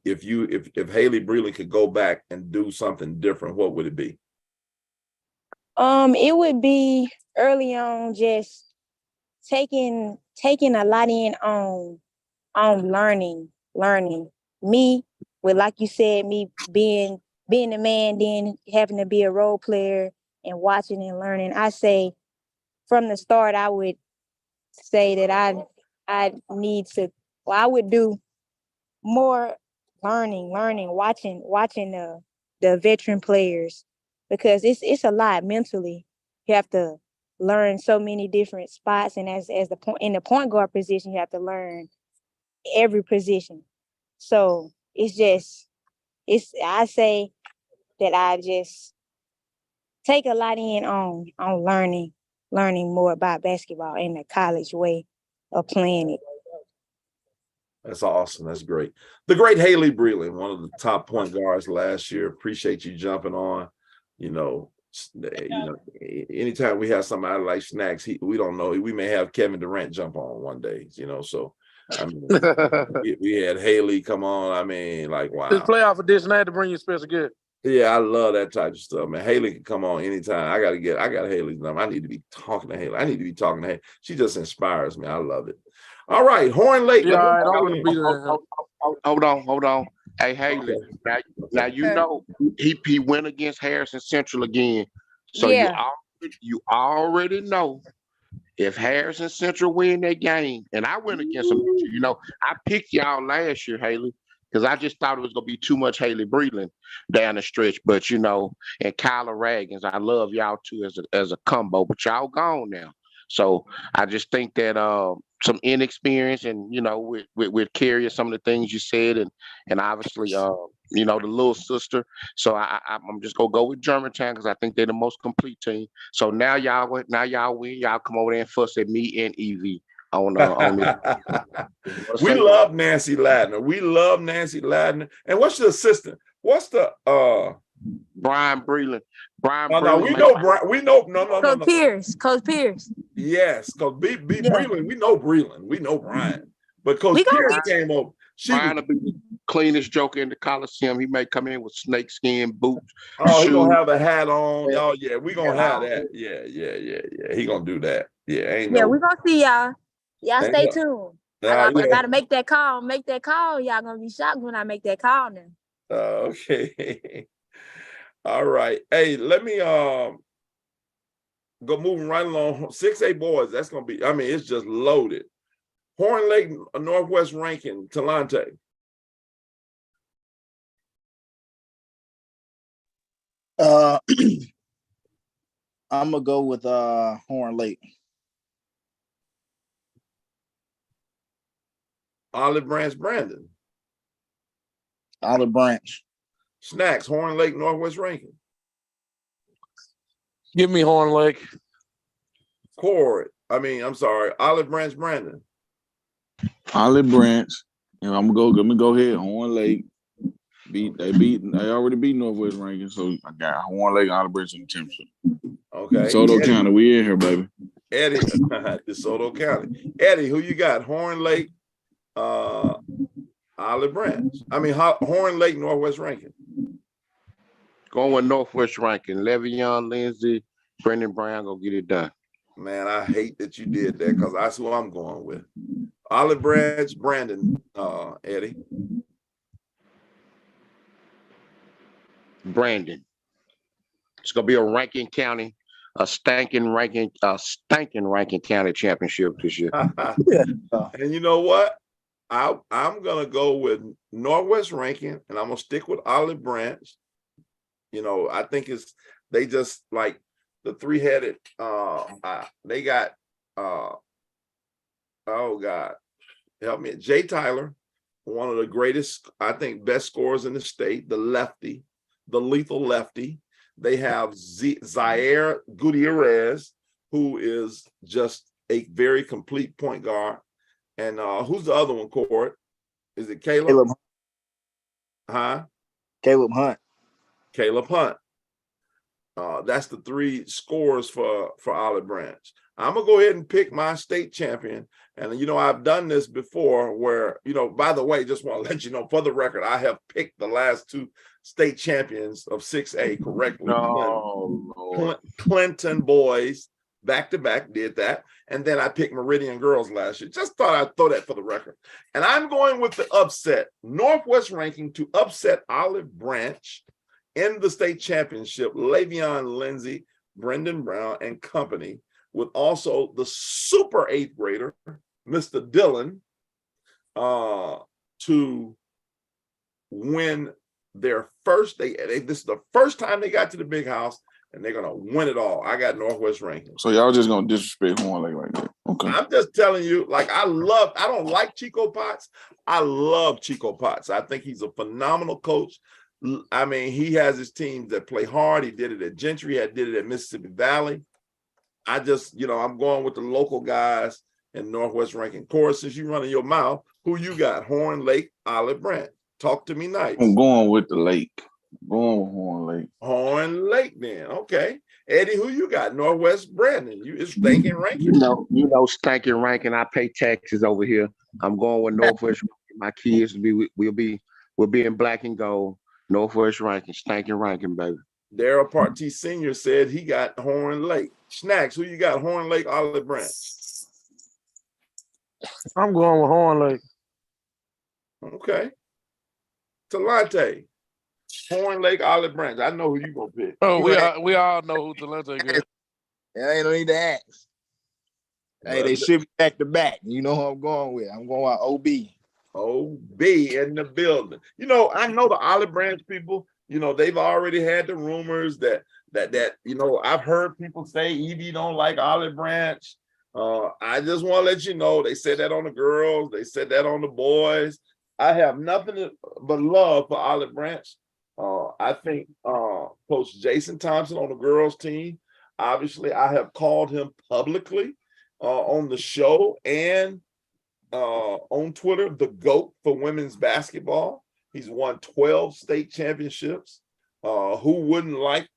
if Haley Breland could go back and do something different, what would it be? It would be early on just taking a lot in on learning. Me, with like you said, me being a man, then having to be a role player and watching and learning. I say from the start, I would say that I need to, well, I would do more learning, watching the veteran players, because it's a lot mentally. You have to learn so many different spots, and as the point in the point guard position, you have to learn every position. So I say that I just take a lot in on learning more about basketball and the college way of playing it. That's awesome. That's great. The great Haley Breland, one of the top point guards last year. Appreciate you jumping on. You know, anytime we have somebody like Snacks, we don't know. We may have Kevin Durant jump on one day. You know, so I mean, we had Haley come on. I mean, like, wow. This playoff edition, I had to bring you a special gift. Yeah, I love that type of stuff, man. Haley can come on anytime. I got Haley's number. I need to be talking to Haley. I need to be talking to Haley. She just inspires me. I love it. All right, Horn Lake. Yeah, all right, I'm gonna be there. Hold on. Hey, Haley. Okay. Now you know he went against Harrison Central again. So you already know if Harrison Central win that game, and I went against them. You know, I picked y'all last year, Haley, because I just thought it was gonna be too much Haley Breland down the stretch. But you know, and Kyla Raggins, I love y'all too as a combo, but y'all gone now. So I just think that some inexperience and you know with Carrie, some of the things you said, and obviously you know the little sister. So I'm just gonna go with Germantown because I think they're the most complete team. So now y'all win. Y'all come over there and fuss at me and Evie on this. We love Nancy Ladner. And what's the assistant? What's the Brian Breland. No, we know Brian. We know no. Coach Pierce. Yes, because Breland, we know Breland. We know Brian. But Coach Pierce came over. Brian will be the cleanest joker in the Coliseum. He may come in with snakeskin boots. Oh, he's gonna have a hat on. Oh, yeah, we're gonna have that. Yeah. He gonna do that. Yeah, we're gonna see y'all. Y'all stay tuned. I gotta make that call. Y'all gonna be shocked when I make that call now. Okay. All right. Hey, let me go moving right along. 6A boys, that's gonna be, I mean, it's just loaded. Horn Lake Northwest ranking, Talante. I'm gonna go with Horn Lake. Olive Branch Brandon. Olive Branch. Snacks, Horn Lake Northwest ranking. Give me Horn Lake. I'm sorry, Olive Branch Brandon. Olive Branch. And I'm gonna go ahead. Horn Lake. They already beat Northwest ranking, so I got Horn Lake, Olive Branch in the championship. Okay. DeSoto County, we in here, baby. Eddie, DeSoto County. Eddie, who you got? Horn Lake, Olive Branch. Horn Lake Northwest ranking. Going with Northwest ranking. Le'Veon Lindsay, Brendan Brown gonna get it done. Man, I hate that you did that because that's who I'm going with. Olive Branch Brandon, Eddie. Brandon. It's gonna be a stinking ranking county championship this year. And you know what? I'm gonna go with Northwest ranking, and I'm gonna stick with Olive Branch. You know, I think they just like the three-headed. They got oh God, help me, Jay Tyler, one of the greatest, I think, best scorers in the state, the lefty, the lethal lefty. They have Zaire Gutierrez, who is just a very complete point guard. And who's the other one, Court? Is it Caleb? Caleb. Huh? Caleb Hunt. Caleb Hunt. That's the three scores for Olive Branch. I'm gonna go ahead and pick my state champion. And you know, I've done this before where, you know, by the way, just want to let you know for the record, I have picked the last two state champions of 6A correctly. Clinton boys back to back did that. And then I picked Meridian girls last year. Just thought I'd throw that for the record. And I'm going with the upset, Northwest ranking to upset Olive Branch in the state championship, Lavion Lindsay, Brendan Brown, and company, with also the super eighth grader, Mr. Dillon, to win their first. This is the first time they got to the big house, and they're gonna win it all. I got Northwest ranking. So y'all just gonna disrespect Horn Lake like that? Okay. I'm just telling you, like I don't like Chico Potts. I love Chico Potts. I think he's a phenomenal coach. I mean, he has his teams that play hard. He did it at Gentry. He did it at Mississippi Valley. I just, you know, I'm going with the local guys in Northwest ranking. Of course, since you running your mouth, who you got? Horn Lake, Olive Branch. Talk to me nice. I'm going with the Lake. Going with Horn Lake. Horn Lake, then. Okay. Eddie, who you got? Northwest Brandon. It's stinking ranking. You know, stinking ranking. I pay taxes over here. I'm going with Northwest ranking. My kids we'll be in black and gold. Northwest ranking, stinking ranking, baby. Daryl Partee Sr. said he got Horn Lake. Snacks, who you got? Horn Lake, Olive Branch. I'm going with Horn Lake. Okay. Talante, Horn Lake, Olive Branch. I know who you gonna pick. Oh, we all know who Talante is. Yeah, ain't no need to ask. Hey, they should be back to back. You know who I'm going with. I'm going with OB. OB in the building. You know, I know the Olive Branch people, you know, they've already had the rumors that you know, I've heard people say Evie don't like Olive Branch. I just want to let you know, they said that on the girls, they said that on the boys. I have nothing but love for Olive Branch. I think Coach Jason Thompson on the girls team, obviously I have called him publicly on the show and on Twitter, the GOAT for women's basketball. He's won 12 state championships. Who wouldn't like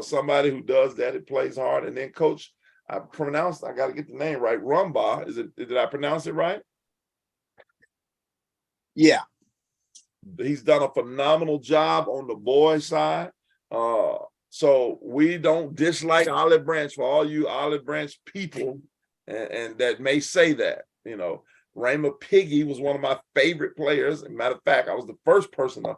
somebody who does that? It plays hard. And then Coach, I got to get the name right. Rumbaugh, did I pronounce it right? Yeah. He's done a phenomenal job on the boys' side. So we don't dislike Olive Branch, for all you Olive Branch people and that may say that, you know. Rayma Piggy was one of my favorite players. As a matter of fact, I was the first person to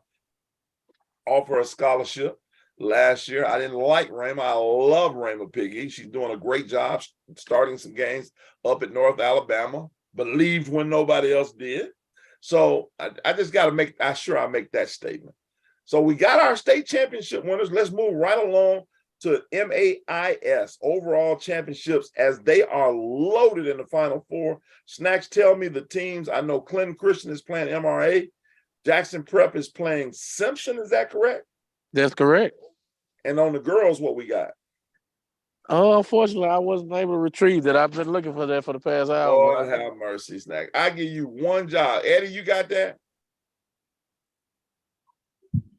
offer a scholarship last year. I didn't like Rayma. I love Rayma Piggy. She's doing a great job starting some games up at North Alabama. Believed when nobody else did. So I just got to make that statement. So we got our state championship winners. Let's move right along to MAIS overall championships as they are loaded in the Final Four. Snacks, tell me the teams. I know Clinton Christian is playing MRA. Jackson Prep is playing Simpson. Is that correct? That's correct. And on the girls, what we got? Oh, unfortunately, I wasn't able to retrieve that. I've been looking for that for the past hour. Lord have mercy, Snack. I give you one job. Eddie, you got that?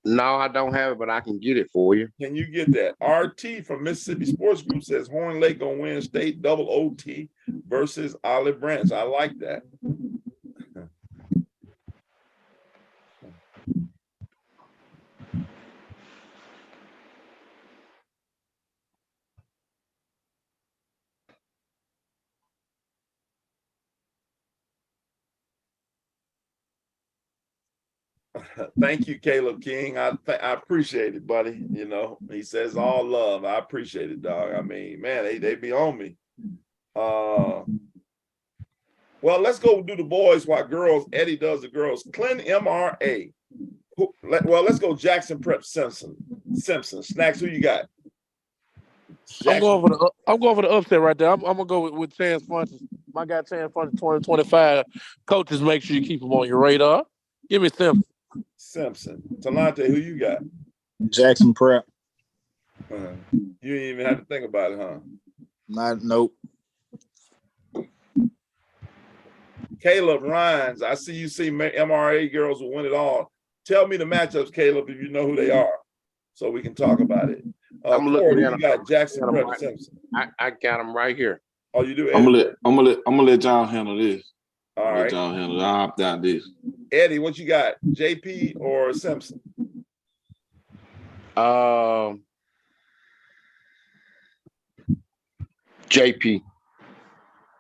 No, I don't have it, but I can get it for you. Can you get that? RT from Mississippi Sports Group says Horn Lake gonna win state double OT versus Olive Branch. I like that. Thank you, Caleb King. I appreciate it, buddy. You know, he says all love. I appreciate it, dog. I mean, man, they be on me. Well, let's go do the boys while girls. Eddie does the girls. Clinton MRA. Well, let's go Jackson Prep Simpson. Snacks, who you got? I'm going for the upset right there. I'm gonna go with Chance Funches. My guy Chance Funches 2025. Coaches, make sure you keep him on your radar. Give me Simpson. Simpson. Talante, who you got? Jackson Prep. You didn't even have to think about it, huh? Nope. Caleb Rhines. I see you see MRA girls will win it all. Tell me the matchups, Caleb, if you know who they are, so we can talk about it. I'm Corey, looking at you got Jackson them Prep right- Simpson. I got them right here. Oh, you do. I'm Eddie? gonna let John handle this. All Let right, John handle it. I'll opt out this. Eddie, what you got? JP or Simpson? JP.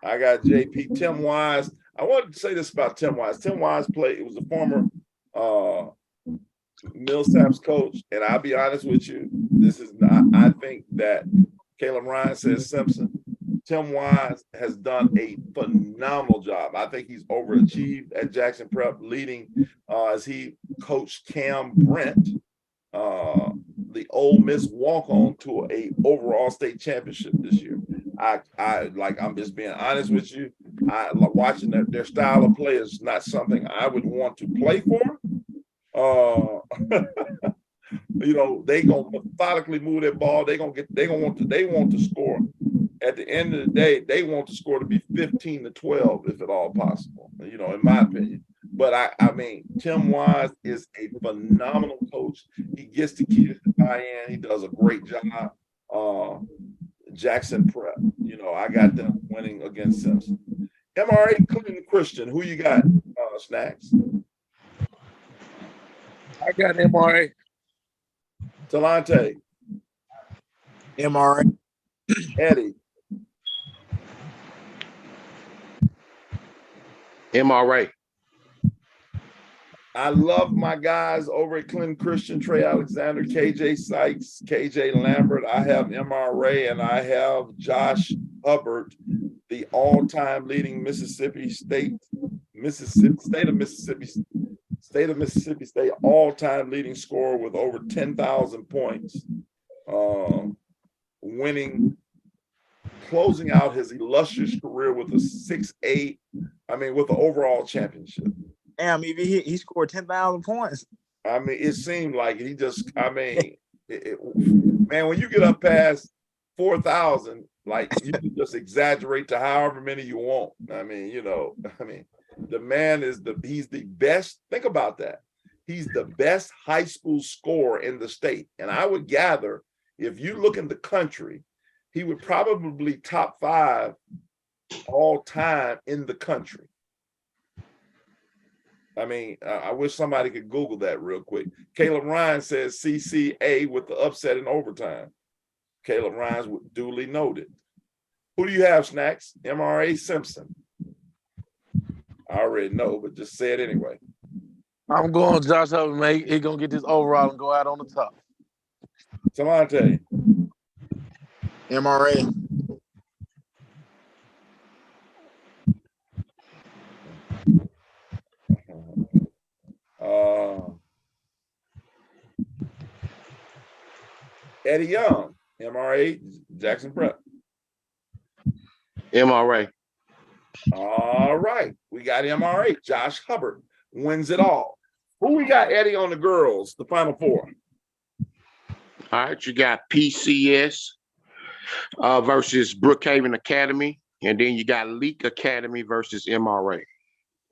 I got JP. Tim Wise. I wanted to say this about Tim Wise. Tim Wise it was a former Millsaps coach, and I'll be honest with you, this is not. I think that Caleb Ryan says Simpson. Tim Wise has done a phenomenal job. I think he's overachieved at Jackson Prep, leading as he coached Cam Brent, the Ole Miss walk-on, to a overall state championship this year. I'm just being honest with you. I like watching their style of play is not something I would want to play for. They gonna methodically move that ball. They want to score. At the end of the day, they want the score to be 15-12, if at all possible. In my opinion. But I mean, Tim Wise is a phenomenal coach. He gets the kids to buy in. He does a great job. Jackson Prep, I got them winning against Simpson. MRA Clinton Christian, who you got, Snacks? I got MRA. Talante. MRA. Eddie. MRA. I love my guys over at Clinton Christian, Trey Alexander, KJ Sykes, KJ Lambert. I have MRA, and I have Josh Hubbard, the all-time leading Mississippi State all-time leading scorer with over 10,000 points, closing out his illustrious career with a 6-8, with an overall championship. Damn, he scored 10,000 points. It seemed like he just, man, when you get up past 4,000, you can just exaggerate to however many you want. The man he's the best. Think about that. He's the best high school scorer in the state. And I would gather, if you look in the country, he would probably top 5 all time in the country. I wish somebody could Google that real quick. Caleb Ryan says CCA with the upset in overtime. Caleb Ryan's duly noted. Who do you have, Snacks? MRA Simpson. I already know, but just say it anyway. I'm going Josh Hubbard, man. He gonna get this overall and go out on the top. Talante. MRA. Eddie Young, MRA, Jackson Prep. MRA. All right, we got MRA. Josh Hubbard wins it all. Who we got, Eddie, on the girls, the Final Four? All right, you got PCS versus Brookhaven Academy, and then you got Leak Academy versus MRA.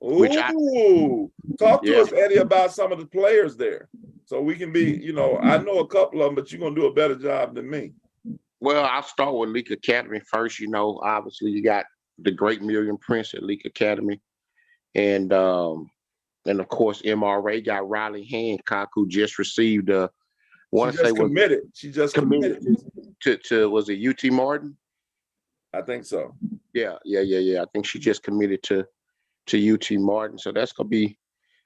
Ooh, talk to us, Eddie, about some of the players there. So we can be, I know a couple of them, but you're going to do a better job than me. Well, I'll start with Leak Academy first. Obviously you got the great Miriam Prince at Leak Academy. And of course, MRA got Riley Hancock, who just received She just committed to was it UT Martin? I think so. Yeah. I think she just committed to UT Martin. So that's gonna be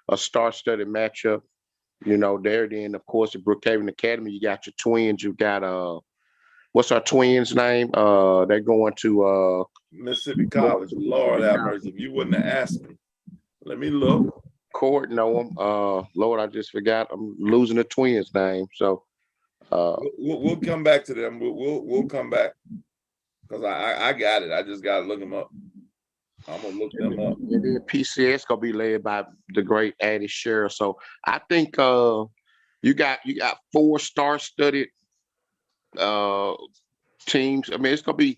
a star-studded matchup. There. Then of course at Brookhaven Academy, you got your twins. You got what's our twins' name? They're going to Mississippi College. Lord have mercy. If you wouldn't have asked me. Let me look. Court, know them. Lord, I just forgot. I'm losing the twins' name. So we'll come back to them. We'll come back because I got it. I just got to look them up. I'm gonna look them up. And then PCS gonna be led by the great Addie Sherrill. So I think you got 4 star-studded teams. I mean, it's gonna be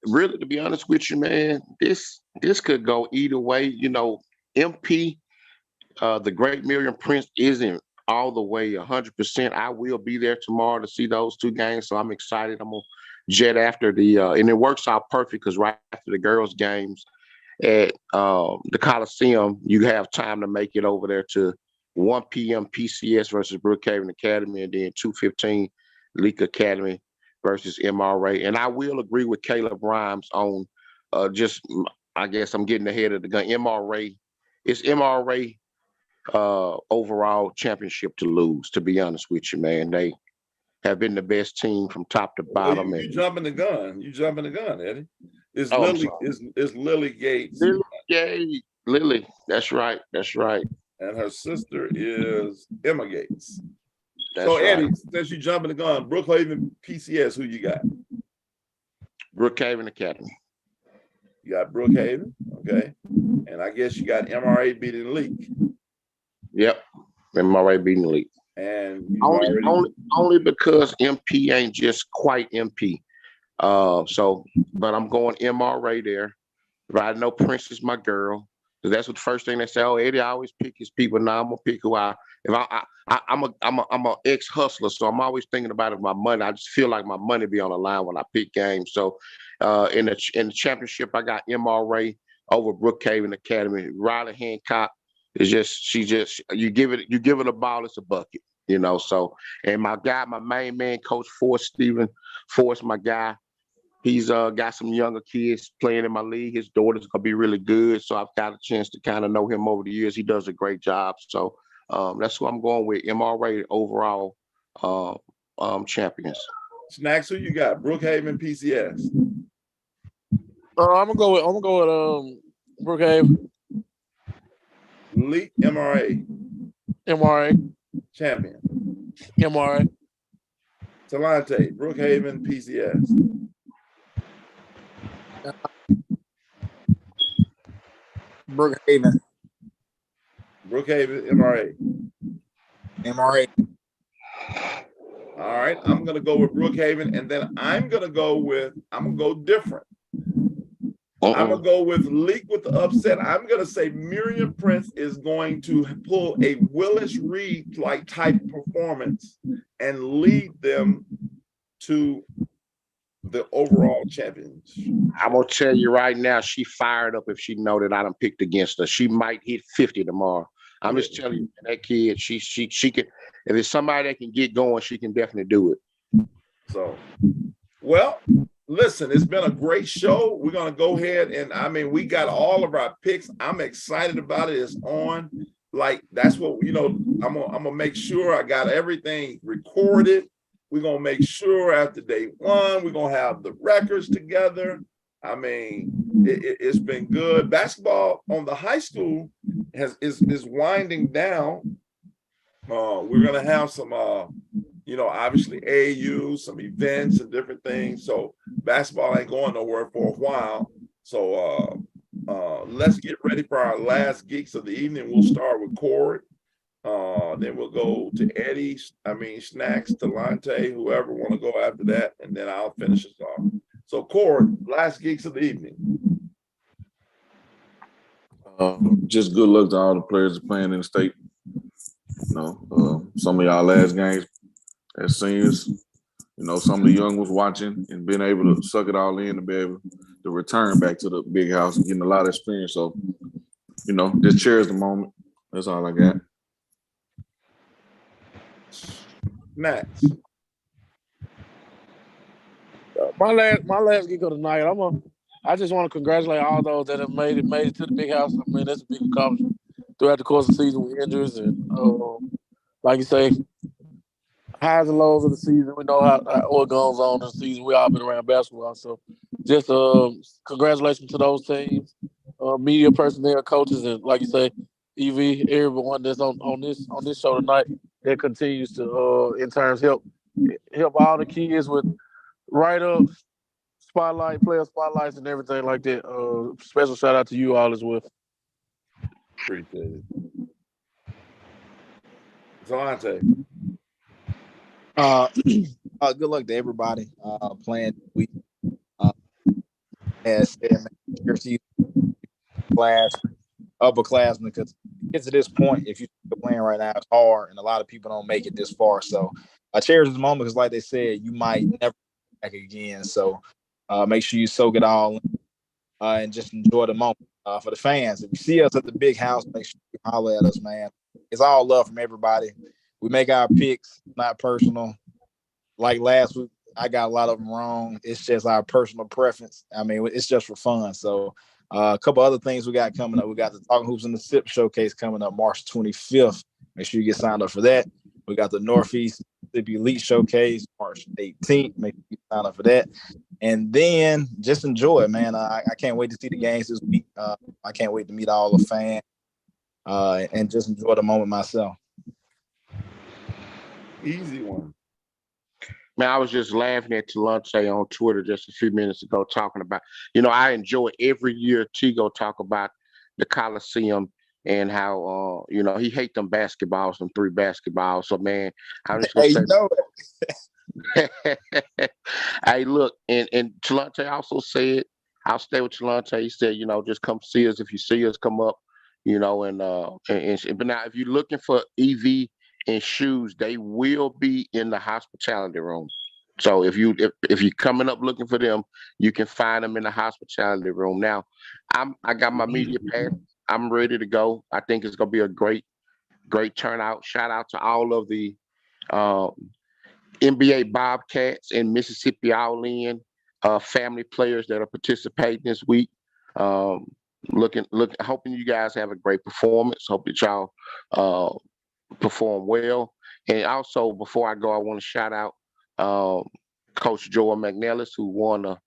really, to be honest with you, man. This could go either way. You know, MP, the great Miriam Prince isn't all the way 100%. I will be there tomorrow to see those 2 games, so I'm excited. I'm gonna jet after and it works out perfect because right after the girls' games at the Coliseum, you have time to make it over there to 1 p.m. PCS versus Brookhaven Academy, and then 2:15 Leak Academy versus MRA. And I will agree with Caleb Rhymes on I guess I'm getting ahead of the gun. It's MRA overall championship to lose, to be honest with you, man. They have been the best team from top to bottom. You jumping the gun. You jumping the gun, Eddie. It's Oh, Lily Gates. Lily. That's right. And her sister is Emma Gates. That's so, Eddie, right. since you jumping the gun, Brookhaven PCS, who you got? Brookhaven Academy. You got Brookhaven, okay. And I guess you got MRA beating Leak. Yep. MRA beating Leak. And only because MP ain't just quite MP. But I'm going MRA there. But I know Prince is my girl. So that's what the first thing they say. Oh, Eddie, I always pick his people. Now I'm gonna pick who I'm a ex-hustler, so I'm always thinking about my money. I just feel like my money be on the line when I pick games. So in the championship, I got MRA over Brookhaven Academy. Riley Hancock is you give it a ball, it's a bucket. You know, so and my main man, Coach Stephen Force, my guy. He's got some younger kids playing in my league. His daughter's gonna be really good, so I've got a chance to kind of know him over the years. He does a great job, so that's who I'm going with. MRA overall champions. Snacks, who you got? Brookhaven PCS. I'm gonna go with Brookhaven. Leak MRA. MRA. Champion. MRA. Talante, Brookhaven PCS. Brookhaven. Brookhaven MRA. MRA. All right, I'm gonna go with Brookhaven, and then I'm gonna go different. I'm gonna go with Leak with the upset. I'm gonna say Miriam Prince is going to pull a Willis Reed like type performance and lead them to the overall champions. I'm gonna tell you right now, she fired up if she know that I done picked against her. She might hit 50 tomorrow. I'm just telling you, that kid, she can. If it's somebody that can get going, she can definitely do it. So, well, listen, it's been a great show. We're gonna go ahead and we got all of our picks. I'm excited about it. It's on. Like that's what I'm gonna make sure I got everything recorded. We're gonna make sure after day 1, we're gonna have the records together. I mean, it's been good. Basketball on the high school is winding down. We're gonna have some obviously AAU, some events and different things. So basketball ain't going nowhere for a while. So let's get ready for our last Geeks of the evening. We'll start with Corey. Then we'll go to Eddie, Snacks, Talante, whoever want to go after that, and then I'll finish us off. So Corey, last Geeks of the evening. Just good luck to all the players playing in the state. Some of y'all last games as seniors, some of the young was watching and being able to suck it all in to be able to return back to the big house and getting a lot of experience. So, just cherish the moment. That's all I got. Max. My last gig of the night. I just want to congratulate all those that have made it to the big house. That's a big accomplishment throughout the course of the season with injuries and like you say, highs and lows of the season. We know how what goes on in the season. We all been around basketball, so just congratulations to those teams, media personnel, coaches, and like you say, EV, everyone that's on this show tonight that continues to in terms help all the kids with write-ups, player spotlights, and everything like that. Special shout out to you all as well. Appreciate it. Delonte. Good luck to everybody playing week. As said, man, class, upperclassmen, because get to this point, if you're playing right now, it's hard, and a lot of people don't make it this far. So I cherish this moment because, like they said, you might never come back again. So make sure you soak it all in, and just enjoy the moment. For the fans, if you see us at the big house, make sure you holler at us, man. It's all love from everybody. We make our picks, not personal. Like last week, I got a lot of them wrong. It's just our personal preference. I mean, it's just for fun. So a couple other things we got coming up. We got the Talking Hoops in the SIP showcase coming up March 25th. Make sure you get signed up for that. We got the Northeast Mississippi Elite Showcase March 18th. Make sure you sign up for that. And then just enjoy it, man. I can't wait to see the games this week. I can't wait to meet all the fans and just enjoy the moment myself. Easy one. Man, I was just laughing at Talante on Twitter just a few minutes ago, talking about, I enjoy every year Tigo talk about the Coliseum and how, he hate them basketballs, them 3 basketballs. So, man, I'm just going to say. Hey, look, and Talante also said, I'll stay with Talante. He said, just come see us. If you see us, come up, but now if you're looking for EV and shoes, they will be in the hospitality room. So if you're coming up looking for them, you can find them in the hospitality room. Now, I got my media pass. I'm ready to go. I think it's gonna be a great turnout. Shout out to all of the NBA Bobcats and Mississippi All-In family players that are participating this week. Hoping you guys have a great performance. Hope that y'all perform well. And also, before I go, I want to shout out Coach Joel McNellis, who won the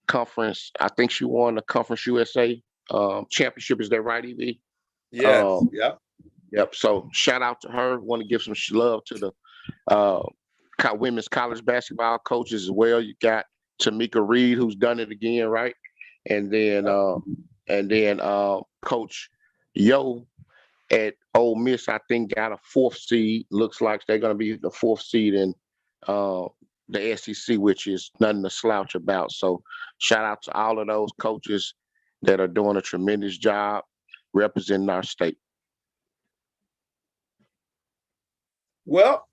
conference. I think she won the Conference USA championship. Is that right, Evie? Yes. Yep. Yep. So shout out to her. Want to give some love to the women's college basketball coaches as well. You got Tamika Reed, who's done it again, right? And then Coach Yo at Ole Miss, I think, got a 4th seed. Looks like they're going to be the 4th seed in the SEC, which is nothing to slouch about. So shout out to all of those coaches that are doing a tremendous job representing our state. Well,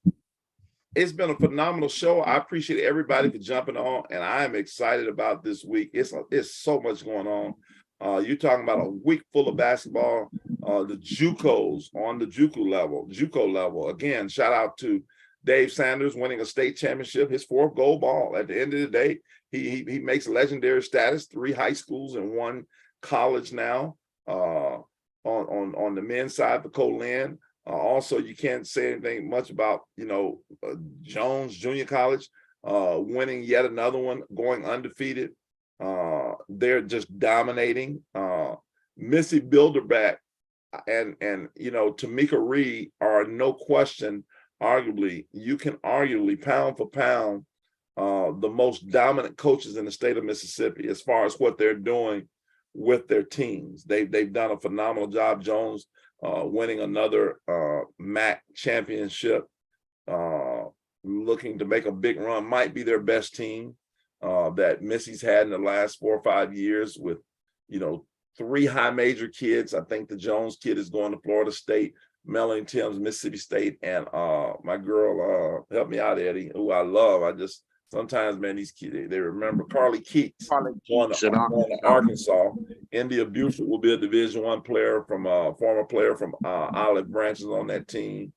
it's been a phenomenal show. I appreciate everybody for jumping on, and I am excited about this week. It's so much going on. You're talking about a week full of basketball. The JUCOs on the JUCO level. Again, shout out to Dave Sanders winning a state championship, his 4th gold ball. At the end of the day, he makes legendary status. 3 high schools and 1 college now. On the men's side, the Colin. Also, you can't say anything much about Jones Junior College winning yet another one, going undefeated. They're just dominating. Missy Bilderback and Tamika Reed are no question, you can arguably pound for pound the most dominant coaches in the state of Mississippi as far as what they're doing with their teams. They've done a phenomenal job. Jones winning another MAC championship, looking to make a big run, might be their best team that Missy's had in the last 4 or 5 years with 3 high major kids. I think the Jones kid is going to Florida State, Melanie Timms, Mississippi State, and my girl, help me out, Eddie, who I love. Sometimes, man, these kids, they remember Carly Keats going to Arkansas. India Buford will be a Division I player former player from Olive Branches on that team.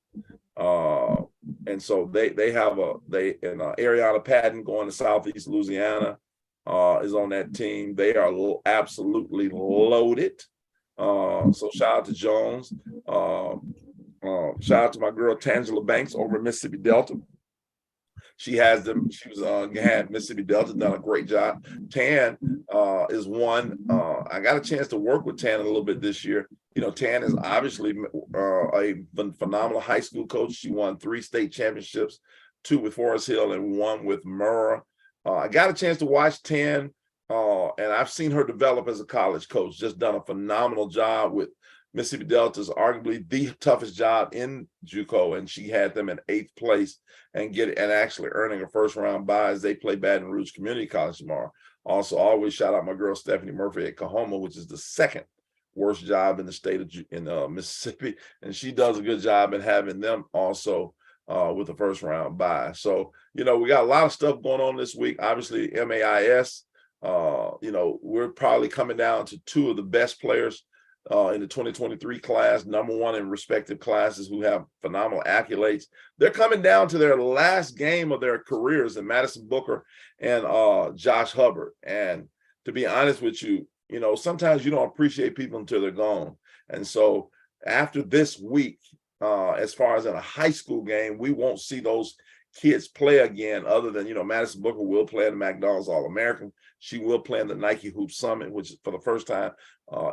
And so they have Ariana Patton going to Southeast Louisiana is on that team. They are absolutely loaded. So shout out to Jones. Shout out to my girl Tangela Banks over at Mississippi Delta. She has them. She was had Mississippi Delta, done a great job. Tan is one. I got a chance to work with Tan a little bit this year. Tan is obviously a phenomenal high school coach. She won 3 state championships, 2 with Forest Hill and 1 with Murrah. I got a chance to watch 10, and I've seen her develop as a college coach. Just done a phenomenal job with Mississippi Delta's arguably the toughest job in JUCO, and she had them in 8th place and actually earning a first-round bye as they play Baton Rouge Community College tomorrow. Also, always shout out my girl Stephanie Murphy at Coahoma, which is the 2nd worst job in the state of Mississippi, and she does a good job in having them also with the first-round bye. So, we got a lot of stuff going on this week. Obviously, MAIS, we're probably coming down to 2 of the best players in the 2023 class, number 1 in respective classes, who have phenomenal accolades. They're coming down to their last game of their careers in Madison Booker and Josh Hubbard. And to be honest with you, sometimes you don't appreciate people until they're gone. And so after this week, as far as in a high school game, we won't see those kids play again, other than, Madison Booker will play in the McDonald's All-American. She will play in the Nike Hoop Summit, which is for the first time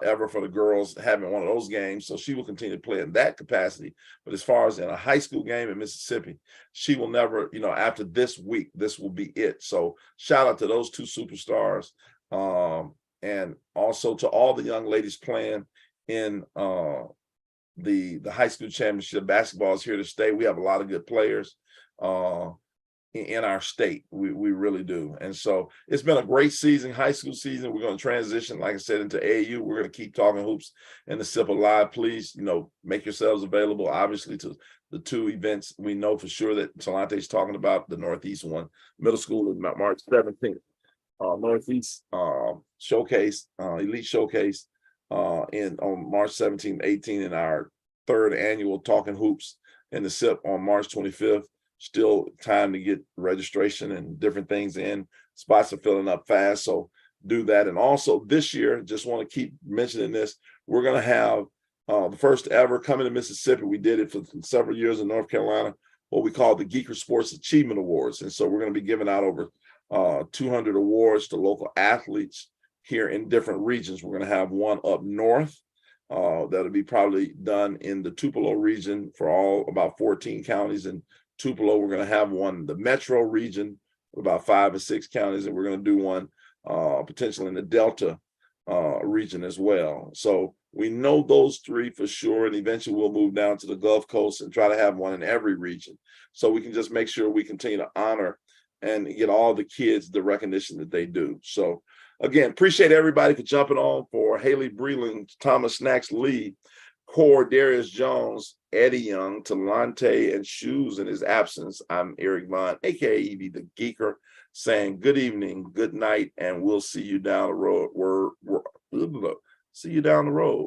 ever for the girls having one of those games. So she will continue to play in that capacity. But as far as in a high school game in Mississippi, she will never, after this week, this will be it. So shout out to those 2 superstars. And also to all the young ladies playing in the high school championship. Basketball is here to stay. We have a lot of good players in our state. We really do. And so it's been a great season, high school season. We're going to transition, like I said, into AAU. We're going to keep talking hoops in the SIPA Live. Please, make yourselves available, obviously, to the 2 events. We know for sure that Talante's talking about the Northeast one, middle school, is March 17th. Northeast Showcase, Elite Showcase on March 17th, 18th, in our 3rd annual Talkin Hoops in the SIP on March 25th. Still time to get registration and different things in. Spots are filling up fast, so do that. And also this year, just want to keep mentioning this, we're going to have the first ever coming to Mississippi. We did it for several years in North Carolina, what we call the Geeker Sports Achievement Awards. And so we're going to be giving out over 200 awards to local athletes here in different regions. We're going to have one up north that'll be probably done in the Tupelo region for about 14 counties in Tupelo. We're going to have one in the metro region, about 5 or 6 counties, and we're going to do one potentially in the Delta region as well. So we know those 3 for sure, and eventually we'll move down to the Gulf Coast and try to have one in every region, so we can just make sure we continue to honor and get all the kids the recognition that they do. So again, appreciate everybody for jumping on. For Haley Breland, Thomas Snacks Lee, Core, Darius Jones, Eddie Young, Talante, and Shoes in his absence, I'm Eric Vaughn, aka Evie the Geeker, saying good evening, good night, and we'll see you down the road. See you down the road.